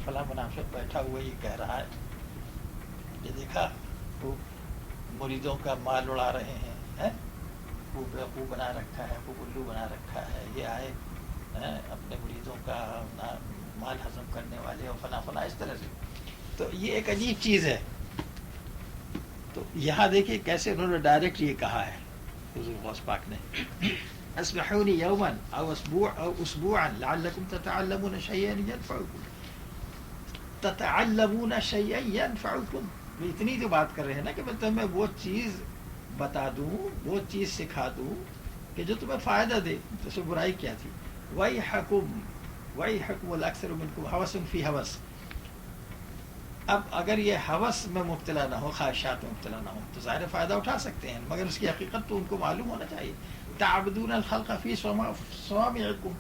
فلاں منافق بیٹھا ہوا یہ کہہ رہا ہے کہ دیکھا وہ مریدوں کا مال اڑا رہے ہیں، وہ بیوقوف بنا رکھا ہے، وہ الو بنا رکھا ہے، یہ آئے اپنے مریدوں کا مال ہضم کرنے والے اور فلاں فلاں اس طرح سے. تو یہ ایک عجیب چیز ہے. تو یہاں دیکھیے کیسے انہوں نے ڈائریکٹ یہ کہا ہے حضور غوث پاک نے، اسمحونی یوما او اسبوعا لعلکم تتعلمون شیئا ینفعکم. تتعلمون شیئا ینفعکم، اتنی جو بات کر رہے ہیں نا کہ میں تمہیں وہ چیز بتا دوں، وہ چیز سکھا دوں کہ جو تمہیں فائدہ دے. تو اس میں برائی کیا تھی؟ ویحکم ویحکم والاکثر منکم ہوس فی ہوس. اب اگر یہ ہوس میں مبتلا نہ ہو، خواہشات میں مبتلا نہ ہو تو ظاہر فائدہ اٹھا سکتے ہیں، مگر اس کی حقیقت تو ان کو معلوم ہونا چاہیے. تعبدون الخلق فی صوامعکم،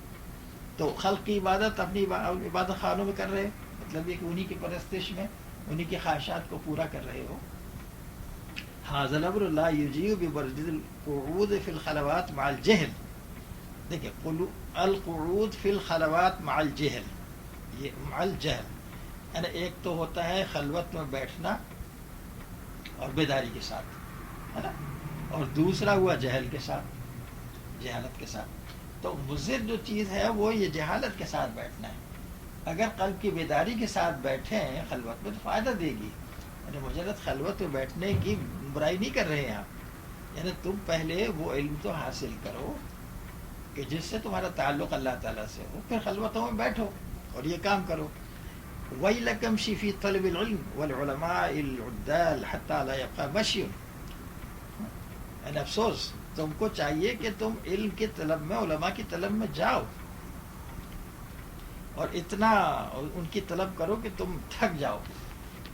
تو خلق کی عبادت اپنی عبادت خانوں میں کر رہے، مطلب یہ کہ انہی کی پرستش میں انہی کی خواہشات کو پورا کر رہے ہو. ھذا الامر لا یجیء بمرد القعود فی الخلوات مع الجہل. دیکھیں القعود فی الخلوات مع الجہل، یہ مع الجہل یعنی ایک تو ہوتا ہے خلوت میں بیٹھنا اور بیداری کے ساتھ، ہے نا، اور دوسرا ہوا جہل کے ساتھ، جہالت کے ساتھ. تو مضر جو چیز ہے وہ یہ جہالت کے ساتھ بیٹھنا ہے. اگر قلب کی بیداری کے ساتھ بیٹھیں خلوت میں تو فائدہ دے گی. یعنی مجرد خلوت میں بیٹھنے کی برائی نہیں کر رہے ہیں آپ، یعنی تم پہلے وہ علم تو حاصل کرو کہ جس سے تمہارا تعلق اللہ تعالیٰ سے ہو، پھر خلوتوں میں بیٹھو اور یہ کام کرو. وَيْلَكَمْ شِي فِي طَلَبِ الْعِلْمِ وَالْعُلَمَاءِ الْعُدَّالِ حَتَّى لَا يَبْقَى مَشْيٌ. یعنی افسوس، تم کو چاہیے کہ تم علم کی طلب میں، علماء کی طلب میں جاؤ اور اتنا ان کی طلب کرو کہ تم تھک جاؤ.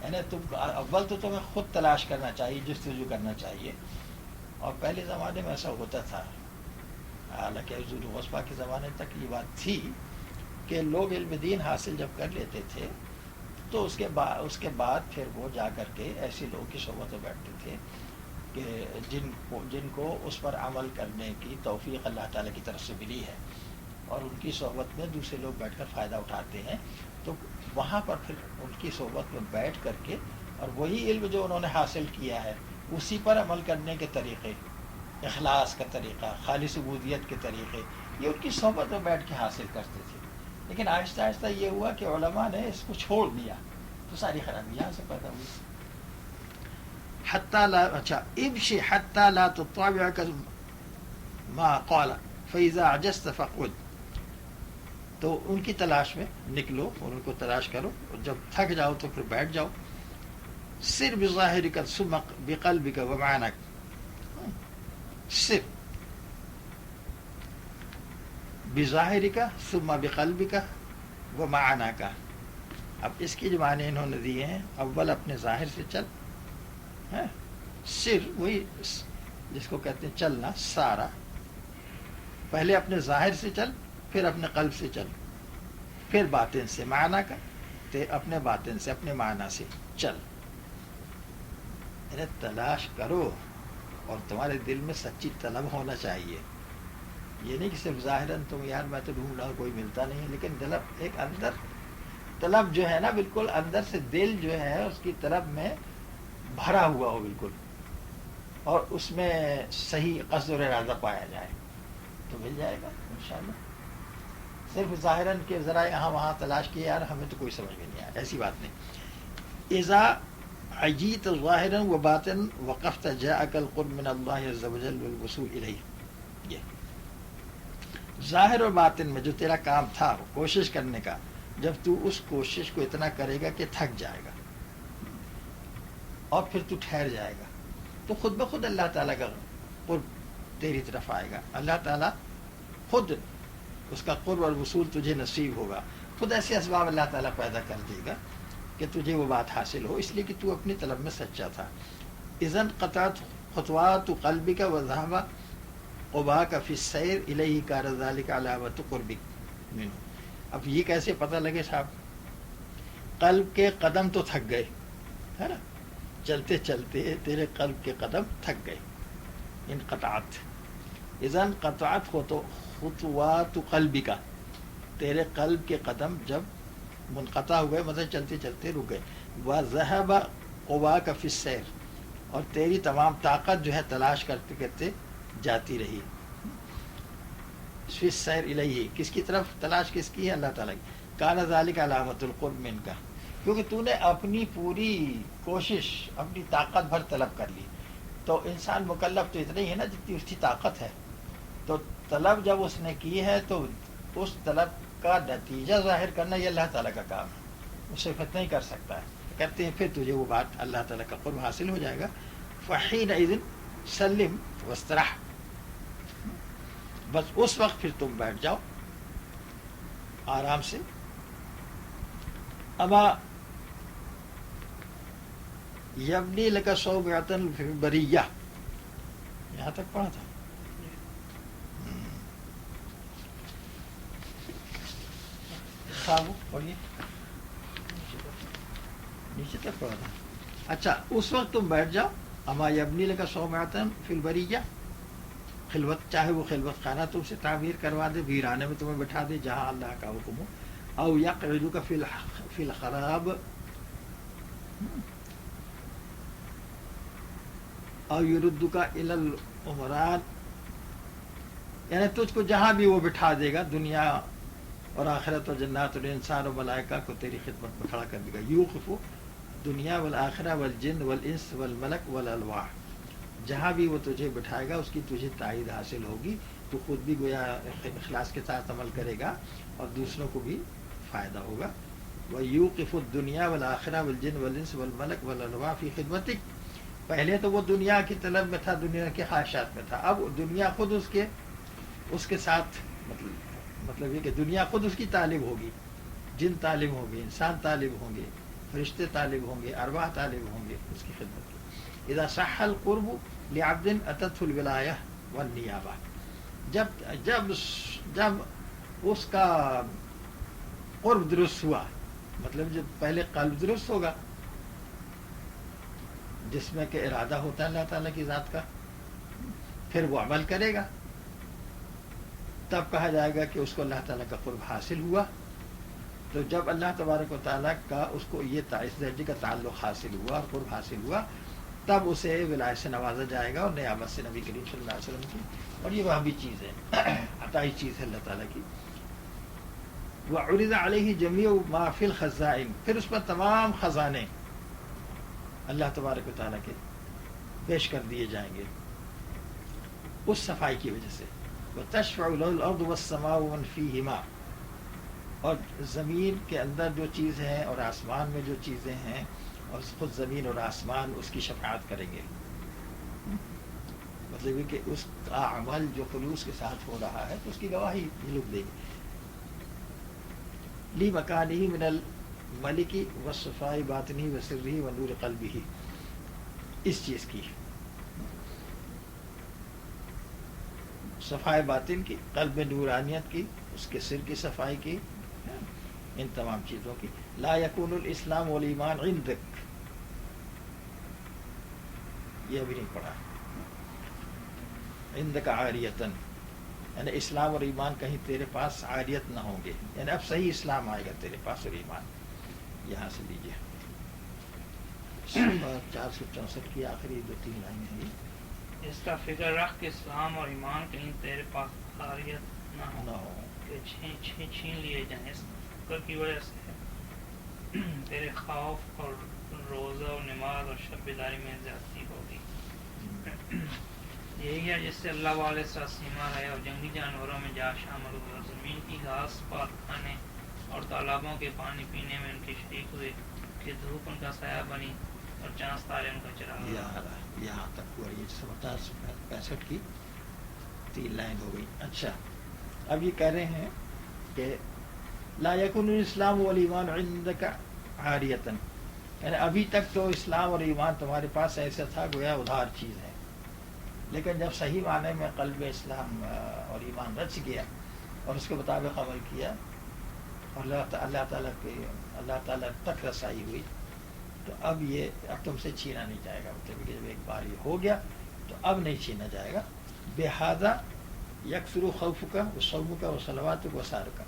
یعنی تم اول تو تمہیں خود تلاش کرنا چاہیے، جستجو کرنا چاہیے. اور پہلے زمانے میں ایسا ہوتا تھا، حالانکہ حضور غوث پاک کے زمانے تک یہ بات تھی کہ لوگ علم دین حاصل جب کر لیتے تھے تو اس کے بعد پھر وہ جا کر کے ایسے لوگوں کی صحبت میں بیٹھتے تھے کہ جن کو اس پر عمل کرنے کی توفیق اللہ تعالیٰ کی طرف سے ملی ہے، اور ان کی صحبت میں دوسرے لوگ بیٹھ کر فائدہ اٹھاتے ہیں. تو وہاں پر پھر ان کی صحبت میں بیٹھ کر کے اور وہی علم جو انہوں نے حاصل کیا ہے اسی پر عمل کرنے کے طریقے، اخلاص کا طریقہ، خالص عبودیت کے طریقے، یہ ان کی صحبت میں بیٹھ کے حاصل کرتے تھے. لیکن آہستہ آہستہ یہ ہوا کہ علماء نے اس کو چھوڑ دیا تو ساری خرابی یہاں سے پیدا ہوئی. حتی لا امشی حتی لا تطابعک ما قال فاذا عجزت فقعد. تو ان کی تلاش میں نکلو اور ان کو تلاش کرو، اور جب تھک جاؤ تو پھر بیٹھ جاؤ. سر بظاہرک ثم بقلبک ومعنک. سر بظاہرک ثم بقلبک ومعنک. اب اس کی جو معنی انہوں نے دیے ہیں، اول اپنے ظاہر سے چل، سر وہی جس کو کہتے ہیں چلنا، سارا. پہلے اپنے ظاہر سے چل، پھر اپنے قلب سے چل، پھر باطن سے، معنی کا اپنے باطن سے، اپنے معنی سے چل. یعنی تلاش کرو اور تمہارے دل میں سچی طلب ہونا چاہیے. یہ نہیں کہ صرف ظاہراً تم یار میں تو ڈھونڈ رہا ہوں کوئی ملتا نہیں ہے، لیکن طلب ایک اندر طلب جو ہے نا بالکل اندر سے، دل جو ہے اس کی طلب میں بھرا ہوا ہو بالکل، اور اس میں صحیح قصد اور ارادہ پایا جائے تو مل جائے گا انشاءاللہ. صرف ظاہراً کہ ذرا یہاں وہاں تلاش کیا یار ہمیں تو کوئی سمجھ میں نہیں آیا، ایسی بات نہیں. اذا عجیت ظاہرا و باطن وقفت جاءک القرب من اللہ عز وجل والوصول الیہ. یہ ظاہر اور باطن میں جو تیرا کام تھا کوشش کرنے کا، جب تو اس کوشش کو اتنا کرے گا کہ تھک جائے گا اور پھر تو ٹھہر جائے گا، تو خود بخود اللہ تعالیٰ کا قرب تیری طرف آئے گا. اللہ تعالیٰ خود اس کا قرب اور وصول تجھے نصیب ہوگا. خود ایسے اسباب اللہ تعالیٰ پیدا کر دے گا کہ تجھے وہ بات حاصل ہو، اس لیے کہ تو اپنی طلب میں سچا تھا. اذن قطعت خطوات قلبک وذهب قباک فی السیر الیہ کان ذلک علامۃ قربک منہ. اب یہ کیسے پتہ لگے صاحب؟ قلب کے قدم تو تھک گئے، ہے نا، چلتے چلتے تیرے قلب کے قدم تھک گئے. انقطعت، اذن قطعت خطوات قلبک، تیرے قلب کے قدم جب منقطع ہو گئے، مطلب چلتے چلتے رک گئے. وَذَهَبَ قُوَاكَ فِي السَّيْرِ، اور تیری تمام طاقت جو ہے تلاش کرتے کرتے جاتی رہی. فِي السَّيْرِ إِلَيْهِ، کس کی طرف تلاش کس کی ہے؟ اللہ تعالیٰ کی. كَانَ ذَلِكَ عَلَامَةُ الْقُرْبِ مِنْكَ، کیونکہ تو نے اپنی پوری کوشش اپنی طاقت بھر طلب کر لی. تو انسان مکلف تو اتنا ہی ہے نا جتنی اس کی طاقت ہے. تو طلب جب اس نے کی ہے تو اس طلب کا نتیجہ ظاہر کرنا یہ اللہ تعالیٰ کا کام ہے، وہ صرف نہیں کر سکتا ہے. کہتے ہیں پھر تجھے وہ بات اللہ تعالیٰ کا قرب حاصل ہو جائے گا. فحینئذ سلم واسترح، بس اس وقت پھر تم بیٹھ جاؤ آرام سے. اما یبنی لک صومعۃ فی البریہ، یہاں تک پڑھا تھا. پڑھیے نیچے تک پڑھا تھا. اچھا اس وقت تم بیٹھ جاؤ. اما یبنی لک صومعۃ فی البریہ، خلوت، چاہے وہ خلوت خانہ تم سے تعمیر کروا دے، ویرانے میں تمہیں بٹھا دے جہاں اللہ کا حکم ہو. او یقعدک فی الخراب، او یردک الی العمران، یعنی تجھ کو جہاں بھی وہ بٹھا دے گا، دنیا اور آخرت و جنات الانسان و ملائکہ کو تیری خدمت میں کھڑا کر دے گا. یوقف دنیا والآخرہ والجن والانس والملک والالواح، جہاں بھی وہ تجھے بٹھائے گا اس کی تجھے تائید حاصل ہوگی. تو خود بھی گویا اخلاص کے ساتھ عمل کرے گا اور دوسروں کو بھی فائدہ ہوگا. وَيُوقِفُ الدُّنْيَا وَالْآخِرَةَ وَالْجِنَّ وَالْإِنسَ وَالْمَلَكَ وَالْأَرْوَاحَ فِي خِدْمَتِكَ. پہلے تو وہ دنیا کی طلب میں تھا، دنیا کے خواہشات میں تھا. اب دنیا خود اس کے ساتھ مطلب یہ کہ دنیا خود اس کی طالب ہوگی. جن طالب ہوں گے، انسان طالب ہوں گے، فرشتے طالب ہوں گے، ارواح طالب ہوں گے اس کی خدمت کی. اذا صح القرب لعبد اتته الولایہ والنیابہ، جب اس کا قرب درست ہوا، مطلب جب پہلے قلب درست ہوگا جس میں کہ ارادہ ہوتا ہے اللہ تعالیٰ کی ذات کا، پھر وہ عمل کرے گا، تب کہا جائے گا کہ اس کو اللہ تعالیٰ کا قرب حاصل ہوا. تو جب اللہ تبارک و تعالیٰ کا اس کو یہ اس درجے کا تعلق حاصل ہوا اور قرب حاصل ہوا، تب اسے ولایت سے نوازا جائے گا اور نعمت سے نبی کریم صلی اللہ علیہ وسلم کی. اور یہ وہاں بھی چیز ہے، عطائی چیز ہے اللہ تعالیٰ کی. وَعُرِضَ عَلَيْهِ جَمِيعُ مَا فِي الْخَزَائِنِ، پھر اس پر تمام خزانے اللہ تبارک و تعالیٰ کے پیش کر دیے جائیں گے اس صفائی کی وجہ سے. وَتَشْفَعُ لَهُ الْأَرْضُ وَالسَّمَاءُ وَمَنْ فِيهِمَا، اور زمین کے اندر جو چیز ہے اور آسمان میں جو چیزیں ہیں، اور خود زمین اور آسمان اس کی شفاعت کریں گے. مطلب یہ کہ اس کا عمل جو خلوص کے ساتھ ہو رہا ہے تو اس کی گواہی یہ لوگ دیں گے. لی مکانہ من الملک والصفاء باطنہ وسرہ ونور قلبہ، اس چیز کی صفائی باطن کی، قلب میں نورانیت کی، اس کے سر کی صفائی کی، ان تمام چیزوں کی. لا یکون الاسلام والایمان عندک، یہ ابھی نہیں پڑھا. عندک عاریتن، یعنی اسلام اور ایمان کہیں تیرے پاس عاریت نہ ہوں گے، یعنی اب صحیح اسلام آئے گا تیرے پاس اور ایمان. یہاں سے لیجیے 464 کی آخری 2-3 لائنیں ہیں. اس کا فکر رکھ کہ اسلام اور ایمان کہیں تیرے پاس عاریت نہ ہو کہ چھین لیے جائیں. اس فکر کی وجہ سے تیرے خوف اور روزہ و نماز اور شب بیداری میں زیادتی ہوگی. یہی ہے جس سے اللہ والے سا سیما ہے اور جنگلی جانوروں میں جا شامل ہوئے اور زمین کی گھاس پات کھانے اور تالابوں کے پانی پینے میں ان کے شریک ہوئے کہ دھوپ ان کا سایہ بنی اور چاند ستارے ان کا چراغ. یہاں تک ہوا. یہ 65 کی 3 لائن ہو گئی. اچھا اب یہ کہہ رہے ہیں کہ لا یکون الاسلام والایمان عندک عاریتن، یعنی ابھی تک تو اسلام اور ایمان تمہارے پاس ایسا تھا گویا ادھار چیز ہے، لیکن جب صحیح معنی میں قلب اسلام اور ایمان رچ گیا اور اس کے مطابق عمل کیا اور اللہ تعالیٰ تک رسائی ہوئی، تو اب تم سے چھینا نہیں جائے گا. مطلب کہ جب ایک بار یہ ہو گیا تو اب نہیں چھینا جائے گا. بہذا یکثر خوفک و صومک و صلواتک و سارک،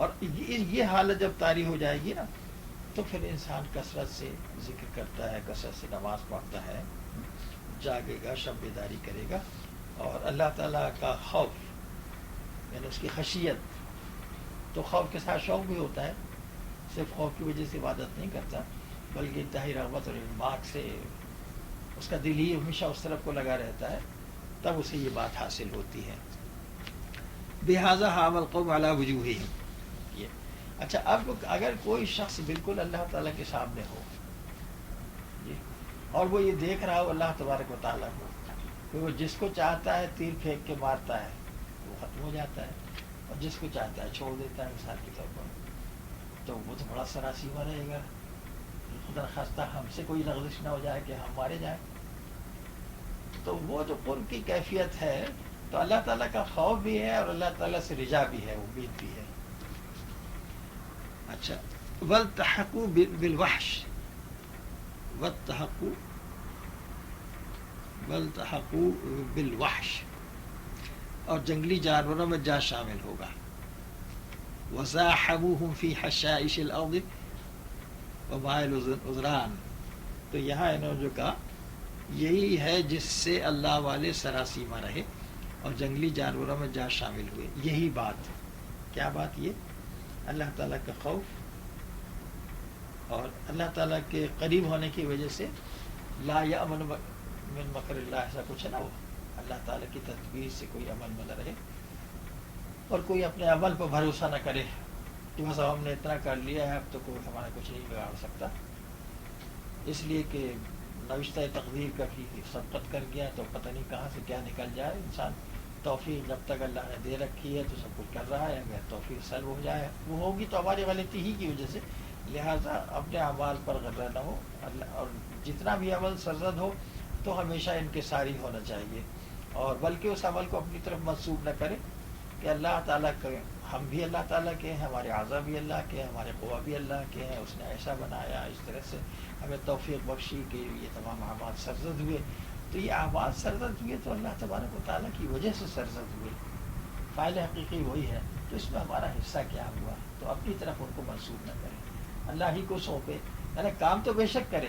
اور یہ حالت جب طاری ہو جائے گی نا تو پھر انسان کثرت سے ذکر کرتا ہے، کثرت سے نماز پڑھتا ہے، جاگے گا، شب بیداری کرے گا، اور اللہ تعالیٰ کا خوف یعنی اس کی خشیت، تو خوف کے ساتھ شوق بھی ہوتا ہے، صرف خوف کی وجہ سے عبادت نہیں کرتا بلکہ انتہائی رغبت اور انماق سے اس کا دل ہی ہمیشہ اس طرف کو لگا رہتا ہے، تب اسے یہ بات حاصل ہوتی ہے. بہذا حام القوم علی وجوہہم. یہ اچھا، اب اگر کوئی شخص بالکل اللہ تعالیٰ کے سامنے ہو اور وہ یہ دیکھ رہا ہو اللہ تبارک و تعالیٰ کو کہ وہ جس کو چاہتا ہے تیر پھینک کے مارتا ہے وہ ختم ہو جاتا ہے، اور جس کو چاہتا ہے چھوڑ دیتا ہے مثال کے طور پر، تو وہ تو بڑا سراسیمہ رہے گا. خدا خواستہ ہم سے کوئی لغزش نہ ہو جائے کہ ہم مارے جائیں. تو وہ جو قرب کی کیفیت ہے تو اللہ تعالیٰ کا خوف بھی ہے اور اللہ تعالیٰ سے رجا بھی ہے، امید بھی ہے. اچھا، والتحقوا بالوحش، والتحقوا بالوحش، اور جنگلی جانوروں میں جا شامل ہوگا. وزاحموہم فی حشائش الارض وماء العذران. تو یہاں انہوں نے جو کہا یہی ہے جس سے اللہ والے سراسیمہ رہے اور جنگلی جانوروں میں جا شامل ہوئے. یہی بات، کیا بات؟ یہ اللہ تعالیٰ کا خوف اور اللہ تعالیٰ کے قریب ہونے کی وجہ سے لا یأمن من مکر اللہ، ایسا کچھ ہے نا، وہ اللہ تعالیٰ کی تدبیر سے کوئی عمل میں نہ رہے اور کوئی اپنے عمل پر بھروسہ نہ کرے کہ بس ہم نے اتنا کر لیا ہے اب تو کوئی ہمارا کچھ نہیں بگاڑ سکتا، اس لیے کہ نوشتہ تقدیر کا کی سبقت کر گیا تو پتہ نہیں کہاں سے کیا نکل جائے. انسان توفیق جب تک اللہ نے دے رکھی ہے تو سب کچھ کر رہا ہے، اگر توفیق سلب ہو جائے وہ ہوگی تو ہماری غلطی ہی کی وجہ سے. لہٰذا اپنے اعمال پر غرہ نہ ہو، اور جتنا بھی عمل سرزد ہو تو ہمیشہ انکساری ہونا چاہیے، اور بلکہ اس عمل کو اپنی طرف منسوب نہ کرے کہ اللہ تعالیٰ کے، ہم بھی اللہ تعالیٰ کے ہیں، ہمارے اعضاء بھی اللہ کے ہیں، ہمارے قوا بھی اللہ کے ہیں، اس نے ایسا بنایا، اس طرح سے ہمیں توفیق بخشی کہ یہ تمام اعمال سرزد ہوئے. تو یہ اعمال سرزد ہوئے تو اللہ تبارک و تعالیٰ کی وجہ سے سرزد ہوئے، فاعل حقیقی وہی ہے. تو اس میں ہمارا حصہ کیا ہوا؟ تو اپنی طرف ان کو منسوب نہ کریں، اللہ ہی کو سونپے. یعنی کام تو بے شک کرے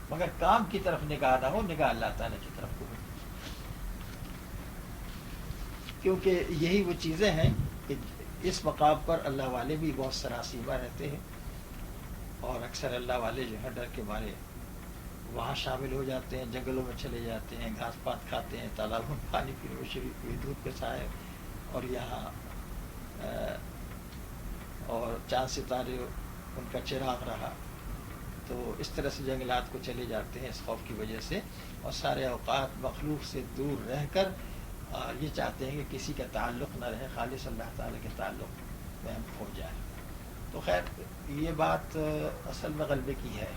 مگر کام کی طرف نگاہ نہ ہو، نگاہ اللہ تعالیٰ کی طرف کو ہو. کیونکہ یہی وہ چیزیں ہیں کہ اس مقام پر اللہ والے بھی بہت سراسیمہ رہتے ہیں، اور اکثر اللہ والے جو ہے ڈر کے مارے وہاں شامل ہو جاتے ہیں، جنگلوں میں چلے جاتے ہیں، گھاس پات کھاتے ہیں، تالابوں میں پانی پینے میں شریک ہوئے، دودھ کے سائے، اور یہاں اور چاند ستارے ان کا چراغ رہا. تو اس طرح سے جنگلات کو چلے جاتے ہیں اس خوف کی وجہ سے، اور سارے اوقات مخلوق سے دور رہ کر یہ چاہتے ہیں کہ کسی کا تعلق نہ رہے، خالص اللہ تعالیٰ کے تعلق میں ہم کھو جائیں. تو خیر یہ بات اصل میں غلبے کی ہے،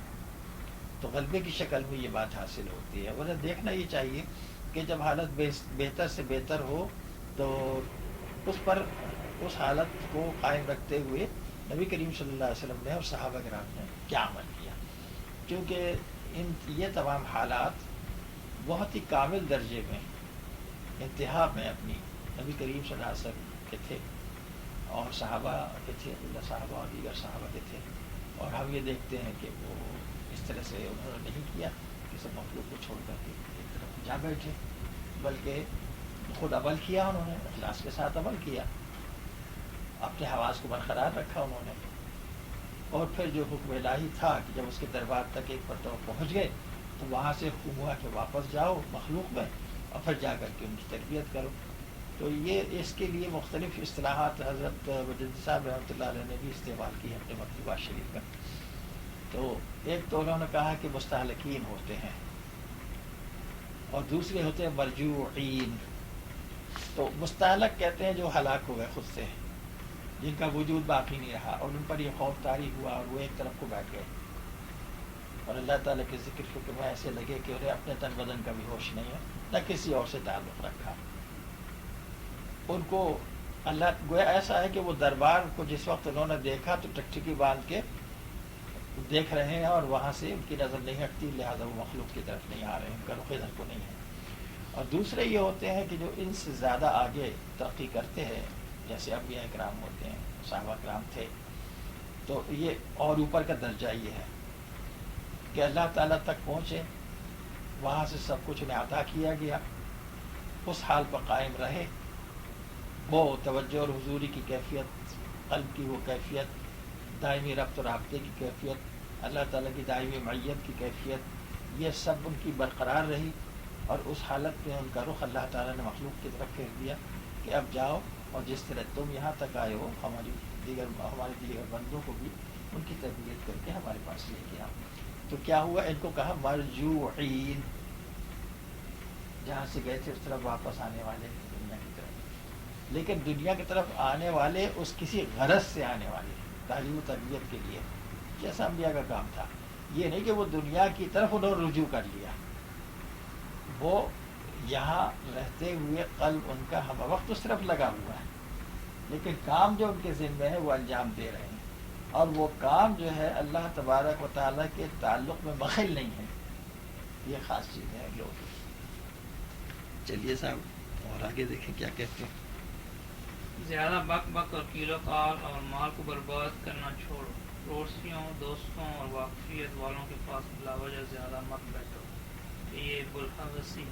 تو غلبے کی شکل میں یہ بات حاصل ہوتی ہے. ورنہ دیکھنا یہ چاہیے کہ جب حالت بہتر سے بہتر ہو تو اس حالت کو قائم رکھتے ہوئے نبی کریم صلی اللہ علیہ وسلم نے اور صحابہ کرام نے کیا عمل کیا. کیونکہ یہ تمام حالات بہت ہی کامل درجے میں، انتہا میں اپنی نبی کریم صلی اللہ علیہ وسلم کے تھے اور صحابہ کے تھے، اللہ صحابہ اور دیگر صحابہ کے تھے. اور ہم یہ دیکھتے ہیں کہ وہ اس طرح سے انہوں نے نہیں کیا کہ سب مخلوق کو چھوڑ کر کے ایک طرف جا بیٹھے، بلکہ خود عمل کیا، انہوں نے اخلاص کے ساتھ عمل کیا، اپنے حواس کو برقرار رکھا انہوں نے. اور پھر جو حکم الہی تھا کہ جب اس کے دربار تک ایک مرتبہ پہنچ گئے تو وہاں سے حکم ہوا کہ واپس جاؤ مخلوق میں اور پھر جا کر کے ان کی تربیت کرو. تو یہ اس کے لیے مختلف اصطلاحات حضرت مجدد صاحب رحمۃ اللہ علیہ نے بھی استعمال کی ہے اپنے مکتوبات شریف میں. تو ایک تو انہوں نے کہا کہ مستہلکین ہوتے ہیں اور دوسرے ہوتے ہیں مرجوعین. تو مستہلک کہتے ہیں جو ہلاک ہو گئے خود سے، جن کا وجود باقی نہیں رہا اور ان پر یہ خوف طاری ہوا اور وہ ایک طرف کو بیٹھ گئے اور اللہ تعالیٰ کے ذکر فکر میں ایسے لگے کہ انہیں اپنے تن بدن کا بھی ہوش نہیں ہے، نہ کسی اور سے تعلق رکھا. ان کو اللہ گویا ایسا ہے کہ وہ دربار کو جس وقت انہوں نے دیکھا تو ٹکٹکی باندھ کے دیکھ رہے ہیں اور وہاں سے ان کی نظر نہیں ہٹتی، لہٰذا وہ مخلوق کی طرف نہیں آ رہے ہیں، ان کا رخ ادھر کو نہیں ہے. اور دوسرے یہ ہوتے ہیں کہ جو ان سے زیادہ آگے ترقی کرتے ہیں، جیسے انبیاء کرام ہوتے ہیں، صحابہ کرام تھے. تو یہ اور اوپر کا درجہ یہ ہے کہ اللہ تعالیٰ تک پہنچے, وہاں سے سب کچھ انہیں عطا کیا گیا, اس حال پر قائم رہے, وہ توجہ اور حضوری کی کیفیت, قلب کی وہ کیفیت, دائمی ربط و رابطے کی کیفیت, اللہ تعالیٰ کی دائمی معیت کی کیفیت, یہ سب ان کی برقرار رہی. اور اس حالت میں ان کا رخ اللہ تعالیٰ نے مخلوق کی طرف پھیر دیا کہ اب جاؤ, اور جس طرح تم یہاں تک آئے ہو ہمارے دیگر بندوں کو بھی ان کی تربیت کر کے ہمارے پاس لے کے آؤ. تو کیا ہوا, ان کو کہا مرجوعین, جہاں سے گئے تھے اس طرف واپس آنے والے دنیا کی طرف. لیکن دنیا کی طرف آنے والے اس کسی غرض سے آنے والے, تعلیم و تربیت کے لیے, جیسا انبیاء کا کام تھا. یہ نہیں کہ وہ دنیا کی طرف انہوں نے رجوع کر لیا, وہ یہاں رہتے ہوئے قلب ان کا ہم وقت اس طرف لگا ہوا ہے, لیکن کام جو ان کے ذمہ ہے وہ انجام دے رہے ہیں, اور وہ کام جو ہے اللہ تبارک و تعالیٰ کے تعلق میں مخل نہیں ہے. یہ خاص چیز ہے لوگ. چلیے صاحب اور آگے دیکھیں کیا کہتے ہیں. زیادہ بک بک اور کیلو کال اور مال کو برباد کرنا چھوڑو. پڑوسیوں, دوستوں اور واقفیت والوں کے پاس بلا وجہ زیادہ مت بیٹھو. یہ بلحوثی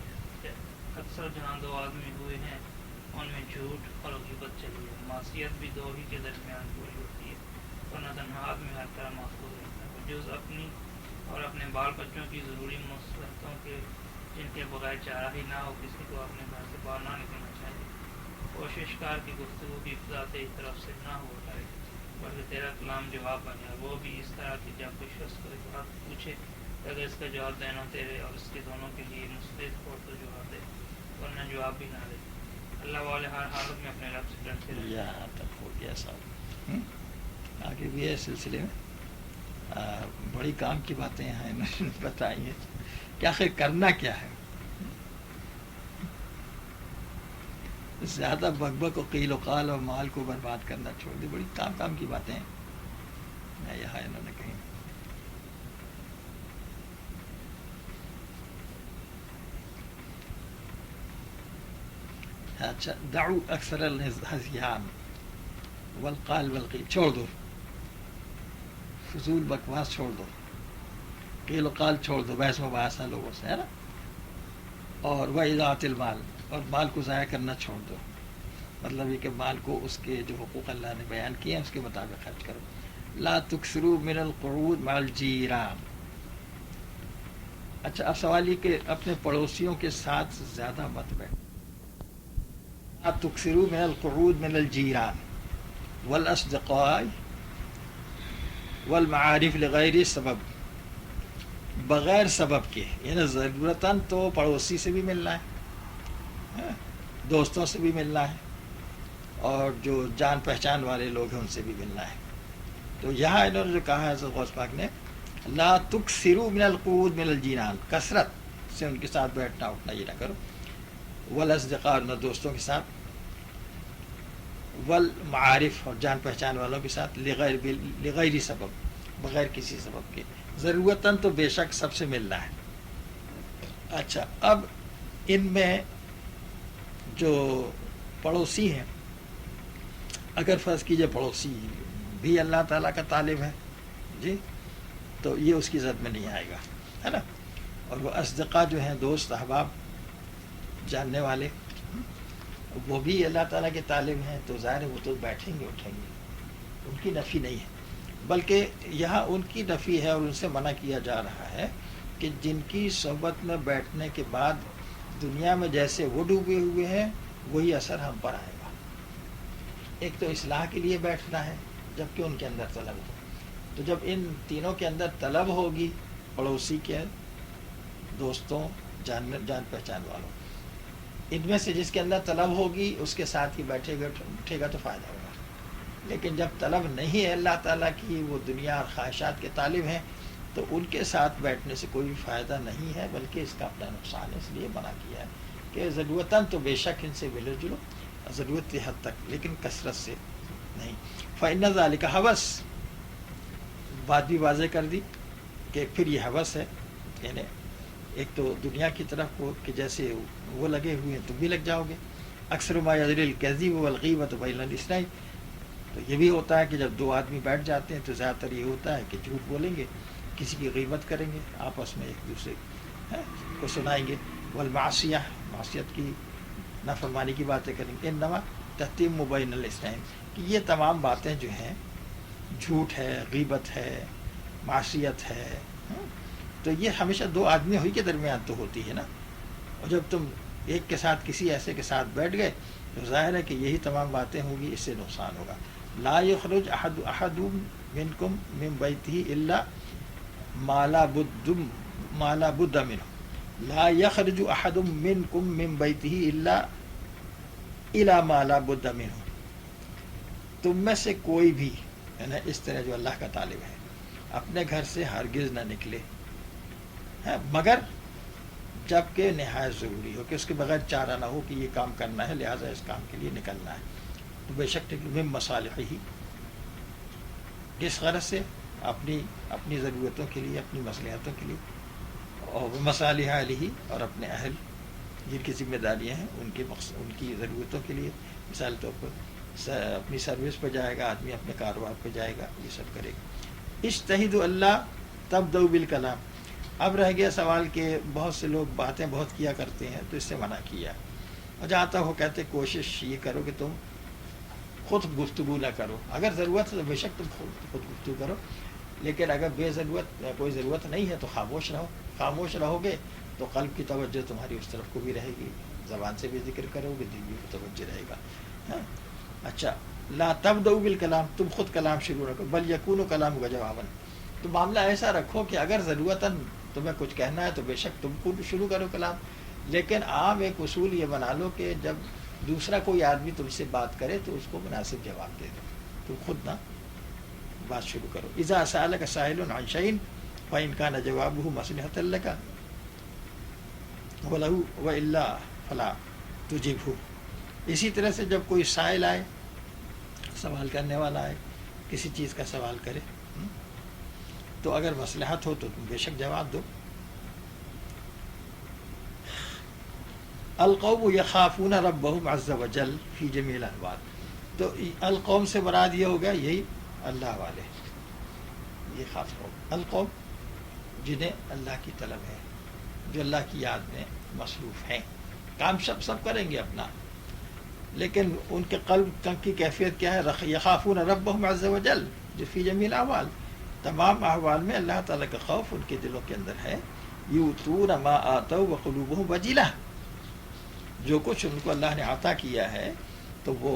ہے. اکثر جہاں دو آدمی ہوئے ہیں ان میں جھوٹ اور غیبت چلی ہے. معصیت بھی دو ہی کے درمیان پوری ہوتی ہے, ورنہ تنہا آدمی ہر طرح محفوظ رہتا ہے. جز اپنی اور اپنے بال بچوں کی ضروری مصلحتوں کے, جن کے بغیر چارہ ہی نہ ہو, کسی کو اپنے گھر سے باہر نہ نکلنا چاہیے. کوشش کار کی گفتگو کی ابتدا تیری طرف سے نہ ہو جائے, بلکہ تیرا کلام جواب بنے, وہ بھی اس طرح کہ جب کوئی شخص کو ایک بات پوچھے تو اگر اس کا جواب دینا تیرے اور اس کے دونوں کے لیے مثبت ہو تو جواب دے, ورنہ جواب بھی نہ دے. اللہ والے ہر حالت میں اپنے رب سے ڈرتے رہے. یہاں تک ہو گیا صاحب. آگے بھی ہے سلسلے میں بڑی کام کی باتیں ہیں بتائی ہیں کہ آخر کرنا کیا ہے. زیادہ بک و قیل و قال اور مال کو برباد کرنا چھوڑ دی. بڑی کام کی باتیں ہیں. میں یہاں انہوں نے کہیں اچھا, دعو اکثر الہذیان والقال والقیل, چھوڑ دو, فضول بکواس چھوڑ دو, قیل و قال چھوڑ دو, بحث مباحثہ لوگوں سے, ہے نا. اور وَإِضَاعَةِ الْمَال, اور مال کو ضائع کرنا چھوڑ دو. مطلب یہ کہ مال کو اس کے جو حقوق اللہ نے بیان کیے ہیں اس کے مطابق خرچ کرو. لا تکثروا من القعود مع الجیران. اچھا, اب سوال یہ کہ اپنے پڑوسیوں کے ساتھ زیادہ مت بیٹھو. لا تکثروا من القعود من الجیران والاصدقاء والمعارف لغیر سبب, بغیر سبب کے, یعنی ضرورتاً تو پڑوسی سے بھی ملنا ہے, دوستوں سے بھی ملنا ہے, اور جو جان پہچان والے لوگ ہیں ان سے بھی ملنا ہے. تو یہاں انہوں نے جو کہا ہے حضرت غوث پاک نے, لا تکثروا من القعود من الجیران, کثرت سے ان کے ساتھ بیٹھنا اٹھنا یہ نہ کرو. والاصدقاء, دوستوں کے ساتھ, والمعارف, اور جان پہچان والوں کے ساتھ, لغیر سبب, بغیر کسی سبب کے. ضرورتاً تو بے شک سب سے ملنا ہے. اچھا, اب ان میں جو پڑوسی ہیں, اگر فرض کیجئے پڑوسی بھی اللہ تعالیٰ کا طالب ہے جی, تو یہ اس کی زد میں نہیں آئے گا, ہے نا. اور وہ اصدقاء جو ہیں, دوست احباب جاننے والے, وہ بھی اللہ تعالیٰ کے طالب ہیں, تو ظاہر ہے وہ تو بیٹھیں گے اٹھیں گے, ان کی نفی نہیں ہے, بلکہ یہاں ان کی نفی ہے اور ان سے منع کیا جا رہا ہے کہ جن کی صحبت میں بیٹھنے کے بعد دنیا میں جیسے وہ ڈوبے ہوئے ہیں وہی اثر ہم پر آئے گا. ایک تو اصلاح کے لیے بیٹھنا ہے جبکہ ان کے اندر طلب ہو. تو جب ان تینوں کے اندر طلب ہوگی, پڑوسی کے, دوستوں, جان پہچان والوں, ان میں سے جس کے اندر طلب ہوگی اس کے ساتھ ہی بیٹھے گا اٹھے گا تو فائدہ ہوگا. لیکن جب طلب نہیں ہے اللہ تعالیٰ کی, وہ دنیا اور خواہشات کے طالب ہیں, تو ان کے ساتھ بیٹھنے سے کوئی فائدہ نہیں ہے بلکہ اس کا اپنا نقصان ہے. اس لیے منع کیا ہے کہ ضرورتاً تو بے شک ان سے ملو جلو ضرورت کی حد تک, لیکن کثرت سے نہیں. فإن ذلک حوث, بات بھی واضح کر دی کہ پھر یہ حوث ہے, یعنی ایک تو دنیا کی طرف کو کہ جیسے وہ لگے ہوئے ہیں تم بھی لگ جاؤ گے. اکثر ما یذل الکذب والغیبۃ بین الاثنین, تو یہ بھی ہوتا ہے کہ جب دو آدمی بیٹھ جاتے ہیں تو زیادہ تر یہ ہوتا ہے کہ جھوٹ بولیں گے، کسی کی غیبت کریں گے، آپس میں ایک دوسرے کو سنائیں گے، والمعصیہ، معصیت کی نافرمانی کی باتیں کریں گے، انما تتم بین الاثنین، کہ یہ تمام باتیں جو ہیں، جھوٹ ہے، غیبت ہے، معصیت ہے، تو یہ ہمیشہ دو آدمی ہوئی کے درمیان تو ہوتی ہے نا. اور جب تم ایک کے ساتھ کسی ایسے کے ساتھ بیٹھ گئے تو ظاہر ہے کہ یہی تمام باتیں ہوں گی، اس سے نقصان ہوگا. لا یخرج احد منکم من بیتہ الا ما لا بد منہ، لا یخرج احد منکم من بیتہ الا الی ما لا بد منہ، تم میں سے کوئی بھی، یعنی اس طرح جو اللہ کا طالب ہے، اپنے گھر سے ہرگز نہ نکلے مگر جب کہ نہایت ضروری ہو، کہ اس کے بغیر چارہ نہ ہو کہ یہ کام کرنا ہے لہٰذا اس کام کے لیے نکلنا ہے. تو بے شک من مصالحہ، کس غرض سے؟ اپنی ضرورتوں کے لیے، اپنی مصلحتوں کے لیے، اور مصالح علیہ، اور اپنے اہل جن کی ذمہ داریاں ہیں ان کی ضرورتوں کے لیے. مثال طور پر اپنی سروس پہ جائے گا آدمی، اپنے کاروبار پہ جائے گا، یہ سب کرے گا. اجتہدوا اللہ تبدؤ بالکلام. اب رہ گیا سوال کہ بہت سے لوگ باتیں بہت کیا کرتے ہیں تو اس سے منع کیا، اور جہاں تک وہ کہتے کوشش یہ کرو کہ تم خود گفتگو نہ کرو، اگر ضرورت ہے تو بے شک تم خود گفتگو کرو، لیکن اگر بے ضرورت کوئی ضرورت نہیں ہے تو خاموش رہو. خاموش رہو گے تو قلب کی توجہ تمہاری اس طرف کو بھی رہے گی، زبان سے بھی ذکر کرو گے، دل بھی توجہ رہے گا. اچھا، لا تبدؤ بالکلام، تم خود کلام شروع نہ کرو، بل یکون کلامک جوابا، تو معاملہ ایسا رکھو کہ اگر ضرورتاً تمہیں کچھ کہنا ہے تو بے شک تم خود شروع کرو کلام، لیکن عام ایک اصول یہ بنا لو کہ جب دوسرا کوئی آدمی تم سے بات کرے تو اس کو مناسب جواب دے دو، تم خود نہ بات شروع کرو. اذا سألک سائل عن شیء فإن كان جوابه مصلحة لك وله وإلا فلا تجبه. اسی طرح سے جب کوئی سائل آئے، سوال کرنے والا آئے، کسی چیز کا سوال کرے تو اگر مصلحت ہو تو تم بے شک جواب دو. القوم یخافون ربهم عز وجل فی جمیع الاحوال، تو القوم سے مراد یہ ہوگا یہی اللہ والے، یہ خاص قوم. القوم جنہیں اللہ کی طلب ہے، جو اللہ کی یاد میں مصروف ہیں، کام سب کریں گے اپنا، لیکن ان کے قلب کی کیفیت کیا ہے؟ یخافون ربهم عز وجل جو فی جمیع الاحوال، تمام احوال میں اللہ تعالیٰ کا خوف ان کے دلوں کے اندر ہے. یؤتون ما آتوا وقلوبهم وجلہ، جو کچھ ان کو اللہ نے عطا کیا ہے تو وہ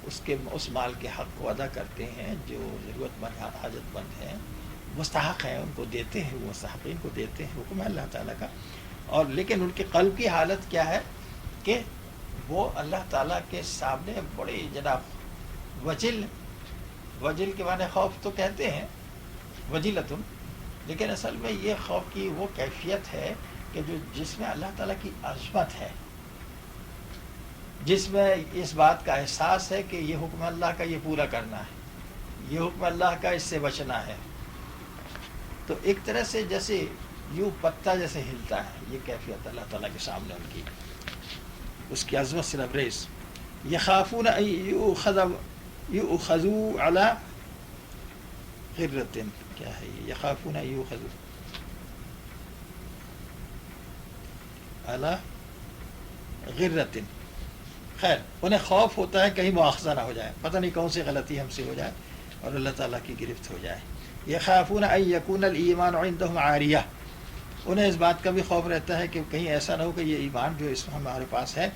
اس مال کے حق کو ادا کرتے ہیں، جو ضرورت مند حاجت مند ہیں، مستحق ہیں، ان کو دیتے ہیں، وہ مستحقین کو دیتے ہیں، حکم ہے اللہ تعالیٰ کا. اور لیکن ان کے قلب کی حالت کیا ہے کہ وہ اللہ تعالیٰ کے سامنے بڑے جناب وجل کے معنی خوف تو کہتے ہیں، وجلتن، لیکن اصل میں یہ خوف کی وہ کیفیت ہے کہ جس میں اللہ تعالیٰ کی عظمت ہے، جس میں اس بات کا احساس ہے کہ یہ حکم اللہ کا یہ پورا کرنا ہے، یہ حکم اللہ کا اس سے بچنا ہے. تو ایک طرح سے جیسے یوں پتا جیسے ہلتا ہے، یہ کیفیت اللہ تعالیٰ کے سامنے ان کی، اس کی عظمت سے لبریز. یخافون ان یؤخذوا علی غرۃ، کیا ہے یہ؟ یخافون ان یؤخذوا علی غرۃ، خیر انہیں خوف ہوتا ہے کہیں مؤاخذہ نہ ہو جائے، پتہ نہیں کون سی غلطی ہم سے ہو جائے اور اللہ تعالیٰ کی گرفت ہو جائے. یخافون ان یکون الایمان عندهم عاریہ، انہیں اس بات کا بھی خوف رہتا ہے کہ کہیں ایسا نہ ہو کہ یہ ایمان جو اس ہمارے پاس ہے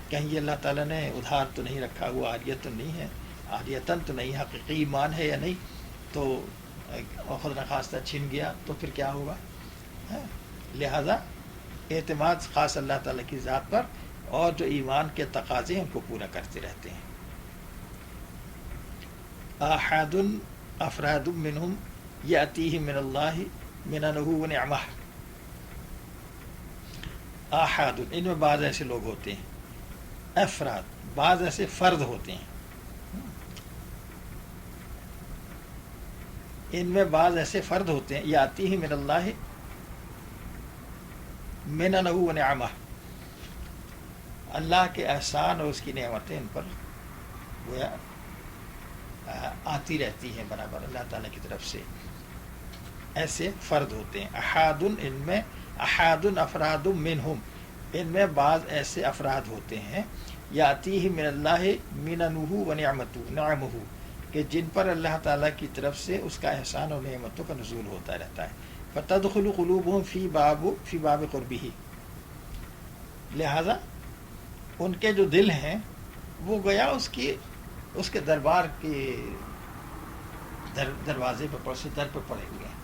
کہیں یہ اللہ تعالیٰ نے ادھار تو نہیں رکھا ہوا، عاریت تو نہیں ہے، عاریتاً تو نہیں، حقیقی ایمان ہے یا نہیں، تو خود نخواستہ چھن گیا تو پھر کیا ہوگا. لہذا اعتماد خاص اللہ تعالیٰ کی ذات پر، اور جو ایمان کے تقاضے ہیں ان کو پورا کرتے رہتے ہیں. آحاد افراد منہم یأتیہم من اللہ مننہ ونعمہ. آحاد، ان میں بعض ایسے لوگ ہوتے ہیں، افراد بعض ایسے فرد ہوتے ہیں، ان میں بعض ایسے فرد ہوتے ہیں، یأتیہم من اللہ مننہ ونعمہ، اللہ کے احسان اور اس کی نعمتیں ان پر گویا آتی رہتی ہیں برابر اللہ تعالیٰ کی طرف سے. ایسے فرد ہوتے ہیں. احادن ان میں احادن افراد منہم ان میں بعض ایسے افراد ہوتے ہیں یاتیہ من اللہ مننہ و نعمہ کہ جن پر اللہ تعالیٰ کی طرف سے اس کا احسان اور نعمتوں کا نزول ہوتا رہتا ہے. فتدخل قلوبہم فی باب قربہ لہذا ان کے جو دل ہیں وہ گویا اس کے دربار کے دروازے پر در پہ پڑے ہوئے ہیں.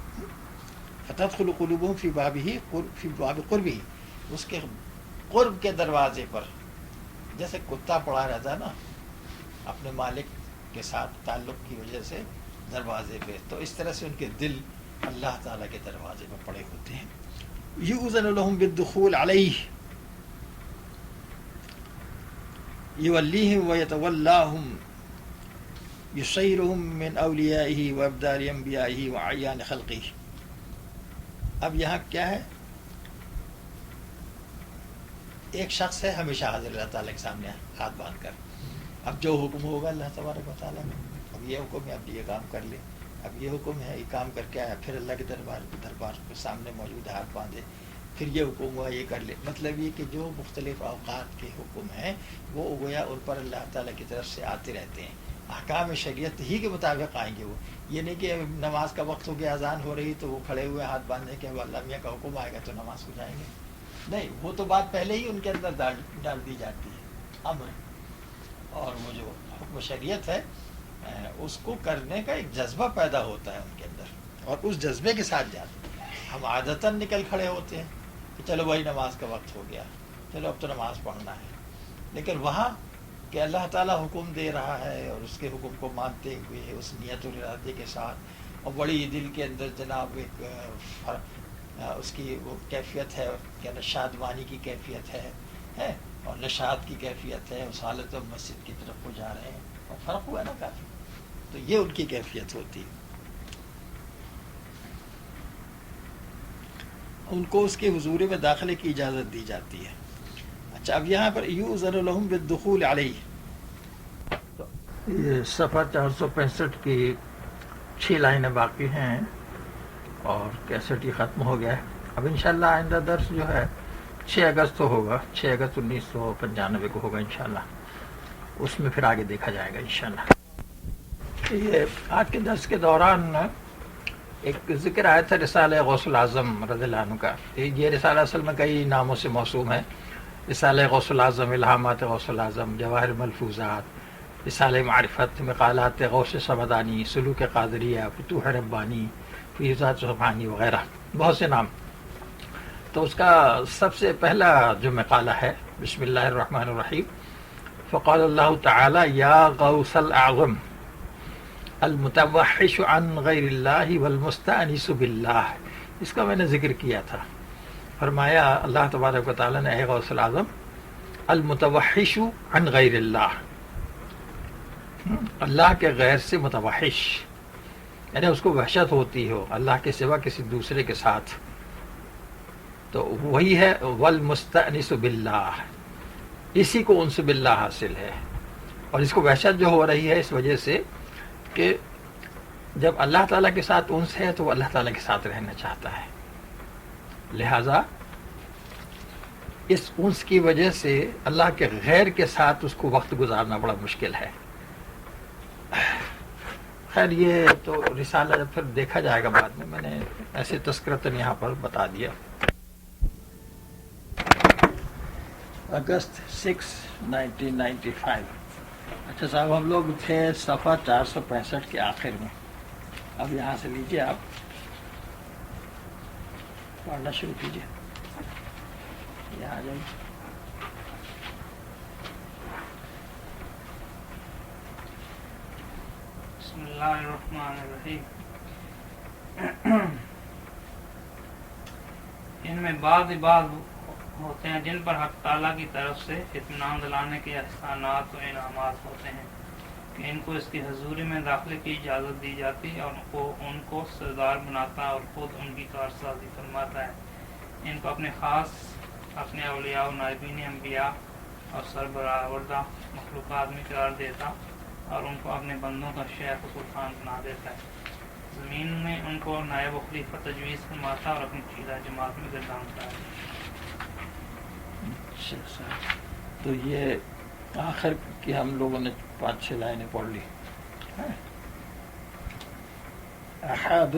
فتدخل قلوبہم فی باب قربہ اس کے قرب کے دروازے پر، جیسے کتا پڑا رہتا ہے نا اپنے مالک کے ساتھ تعلق کی وجہ سے دروازے پہ، تو اس طرح سے ان کے دل اللہ تعالیٰ کے دروازے پہ پڑے ہوتے ہیں. یؤذن لہم بالدخول علیہ یولیہم ویتولاہم یصیرہم من اولیائہ وابدال انبیائہ وعیان خلقہ. اب یہاں کیا ہے؟ ایک شخص ہے ہمیشہ حاضر اللہ تعالیٰ کے سامنے ہاتھ باندھ کر، اب جو حکم ہوگا اللہ تبارک و تعالیٰ میں، اب یہ حکم ہے اب یہ کام کر لے، اب یہ حکم ہے یہ کام کر کے آیا، پھر اللہ کے دربار کے سامنے موجود ہے ہاتھ باندھے، پھر یہ حکم ہوا یہ کر لے. مطلب یہ کہ جو مختلف اوقات کے حکم ہیں وہ گویا ان پر اللہ تعالیٰ کی طرف سے آتے رہتے ہیں. احکام شریعت ہی کے مطابق آئیں گے وہ، یہ نہیں کہ نماز کا وقت ہو گیا اذان ہو رہی تو وہ کھڑے ہوئے ہاتھ باندھنے کے اب اللہ میاں کا حکم آئے گا تو نماز کو جائیں گے. نہیں، وہ تو بات پہلے ہی ان کے اندر ڈال دی جاتی ہے امر، اور وہ جو حکم شریعت ہے اس کو کرنے کا ایک جذبہ پیدا ہوتا ہے ان کے اندر، اور اس جذبے کے ساتھ جاتے ہیں. ہم عادتاً نکل کھڑے ہوتے ہیں کہ چلو بھائی نماز کا وقت ہو گیا، چلو اب تو نماز پڑھنا ہے. لیکن وہاں کہ اللہ تعالیٰ حکم دے رہا ہے اور اس کے حکم کو مانتے ہوئے اس نیت و ارادے کے ساتھ، اور بڑی دل کے اندر جناب ایک اس کی وہ کیفیت ہے کہ نشادوانی کی کیفیت ہے اور نشاط کی کیفیت ہے، اس حالت میں مسجد کی طرف کو جا رہے ہیں، اور فرق ہوا نا کافی. تو یہ ان کی کیفیت ہوتی ہے. ان کو اس کے حضور میں داخلے کی اجازت دی جاتی ہے. اچھا، اب یہاں پر یؤذن لہم بالدخول علیہ، یہ صفحہ 465 کی 6 لائنیں باقی ہیں اور کیسٹ یہ ختم ہو گیا ہے. اب انشاءاللہ آئندہ درس جو ہے 6 اگست کو ہوگا، 6 اگست 1995 کو ہوگا انشاءاللہ. اس میں پھر آگے دیکھا جائے گا انشاءاللہ. یہ آج کے درس کے دوران ایک ذکر آیا تھا رسالہ غوث العظم رضی اللہ عنہ کا. یہ رسالہ اصل میں کئی ناموں سے موسوم ہے. رسالہ غوث العظم، الہامات غوث العظم، جواہر ملفوظات، رسالہ معرفت، مقالات غوث صمدانی، سلوک قادریہ، فتوح ربانی، فیضات سبحانی وغیرہ، بہت سے نام. تو اس کا سب سے پہلا جو مقالہ ہے، بسم اللہ الرحمن الرحیم، فقال اللہ تعالی یا غوث الاعظم المتوحش عن غیر اللہ والمستأنس باللہ. اس کا میں نے ذکر کیا تھا. فرمایا اللہ تبارک و تعالیٰ نے، اے غوث العظم المتوحش عن غیر اللہ، اللہ کے غیر سے متوحش، یعنی اس کو وحشت ہوتی ہو اللہ کے سوا کسی دوسرے کے ساتھ، تو وہی ہے والمستأنس باللہ، اسی کو انس باللہ حاصل ہے. اور اس کو وحشت جو ہو رہی ہے اس وجہ سے کہ جب اللہ تعالیٰ کے ساتھ انس ہے تو وہ اللہ تعالیٰ کے ساتھ رہنا چاہتا ہے، لہذا اس انس کی وجہ سے اللہ کے غیر کے ساتھ اس کو وقت گزارنا بڑا مشکل ہے. خیر یہ تو رسالہ جب پھر دیکھا جائے گا بعد میں نے ایسے تذکرتاً یہاں پر بتا دیا. اگست 6 1995. اچھا صاحب، ہم لوگ تھے صفحہ 465 کے آخر میں. اب یہاں سے لیجیے، آپ پڑھنا شروع کیجیے. یہاں آ جائیے. بسم اللہ الرحمن الرحیم. ان میں بعض ہوتے ہیں جن پر حق تعالیٰ کی طرف سے اطمینان دلانے کے احسانات و انعامات ہوتے ہیں کہ ان کو اس کی حضوری میں داخلے کی اجازت دی جاتی ہے اور ان کو سردار بناتا اور خود ان کی کارسازی فرماتا ہے. ان کو اپنے خاص اپنے اولیاء و نائبین انبیاء اور سربراہ مخلوقات میں قرار دیتا اور ان کو اپنے بندوں کا شیخ و سلطان بنا دیتا ہے. زمین میں ان کو نائب و خلیفہ تجویز فرماتا اور اپنی چیزہ جماعت میں گردانتا ہے. اچھا تو یہ آخر کی ہم لوگوں نے 5-6 لائنیں پڑھ لی. احد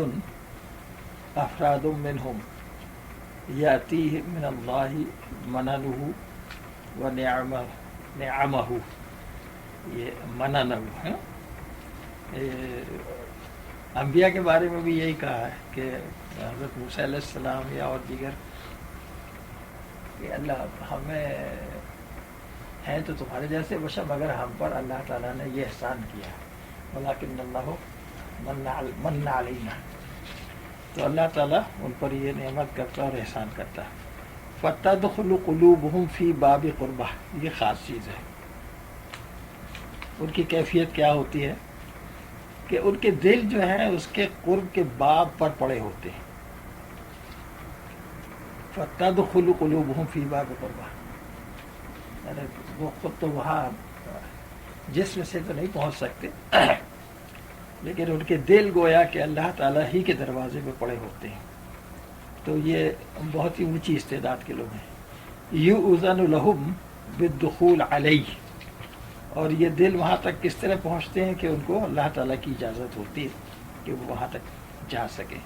افراد منہم یاتیہ من اللہ مننہ و نعمہ. یہ مننہ ہے. انبیاء کے بارے میں بھی یہی کہا ہے کہ حضرت موسیٰ علیہ السلام یا اور دیگر کہ اللہ ہمیں ہیں تو تمہارے جیسے بشر مگر ہم پر اللہ تعالیٰ نے یہ احسان کیا ہے. ولیکن اللہ من علینا. تو اللہ تعالیٰ ان پر یہ نعمت کرتا اور احسان کرتا ہے. فتدخل قلوبہم فی باب قربہ. یہ خاص چیز ہے. ان کی کیفیت کیا ہوتی ہے کہ ان کے دل جو ہیں اس کے قرب کے باب پر پڑے ہوتے ہیں. فتدخل قلوبہم فی باب قربہ. یعنی وہ خود تو وہاں جسم سے تو نہیں پہنچ سکتے لیکن ان کے دل گویا کہ اللہ تعالیٰ ہی کے دروازے پہ پڑے ہوتے ہیں. تو یہ بہت ہی اونچی استعداد کے لوگ ہیں. یؤذن لہم بالدخول علیہ. اور یہ دل وہاں تک کس طرح پہنچتے ہیں کہ ان کو اللہ تعالیٰ کی اجازت ہوتی ہے کہ وہ وہاں تک جا سکیں.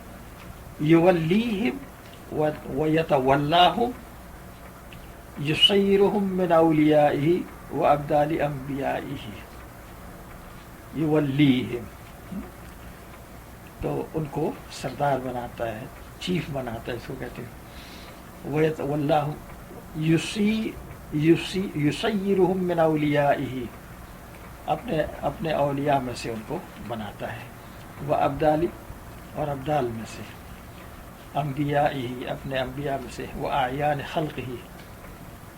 یولیہم ویتولاہم یصیرہم من اولیائہ و ابدال انبیائہ. یولیہم تو ان کو سردار بناتا ہے, چیف بناتا ہے, اس کو کہتے ہیں. ویتولاہم یصیرہم من اولیائہ, اپنے اولیاء میں سے ان کو بناتا ہے. وہ ابدالی اور ابدال میں سے, انبیاء ہی اپنے انبیاء میں سے, وہ اعیان خلق ہی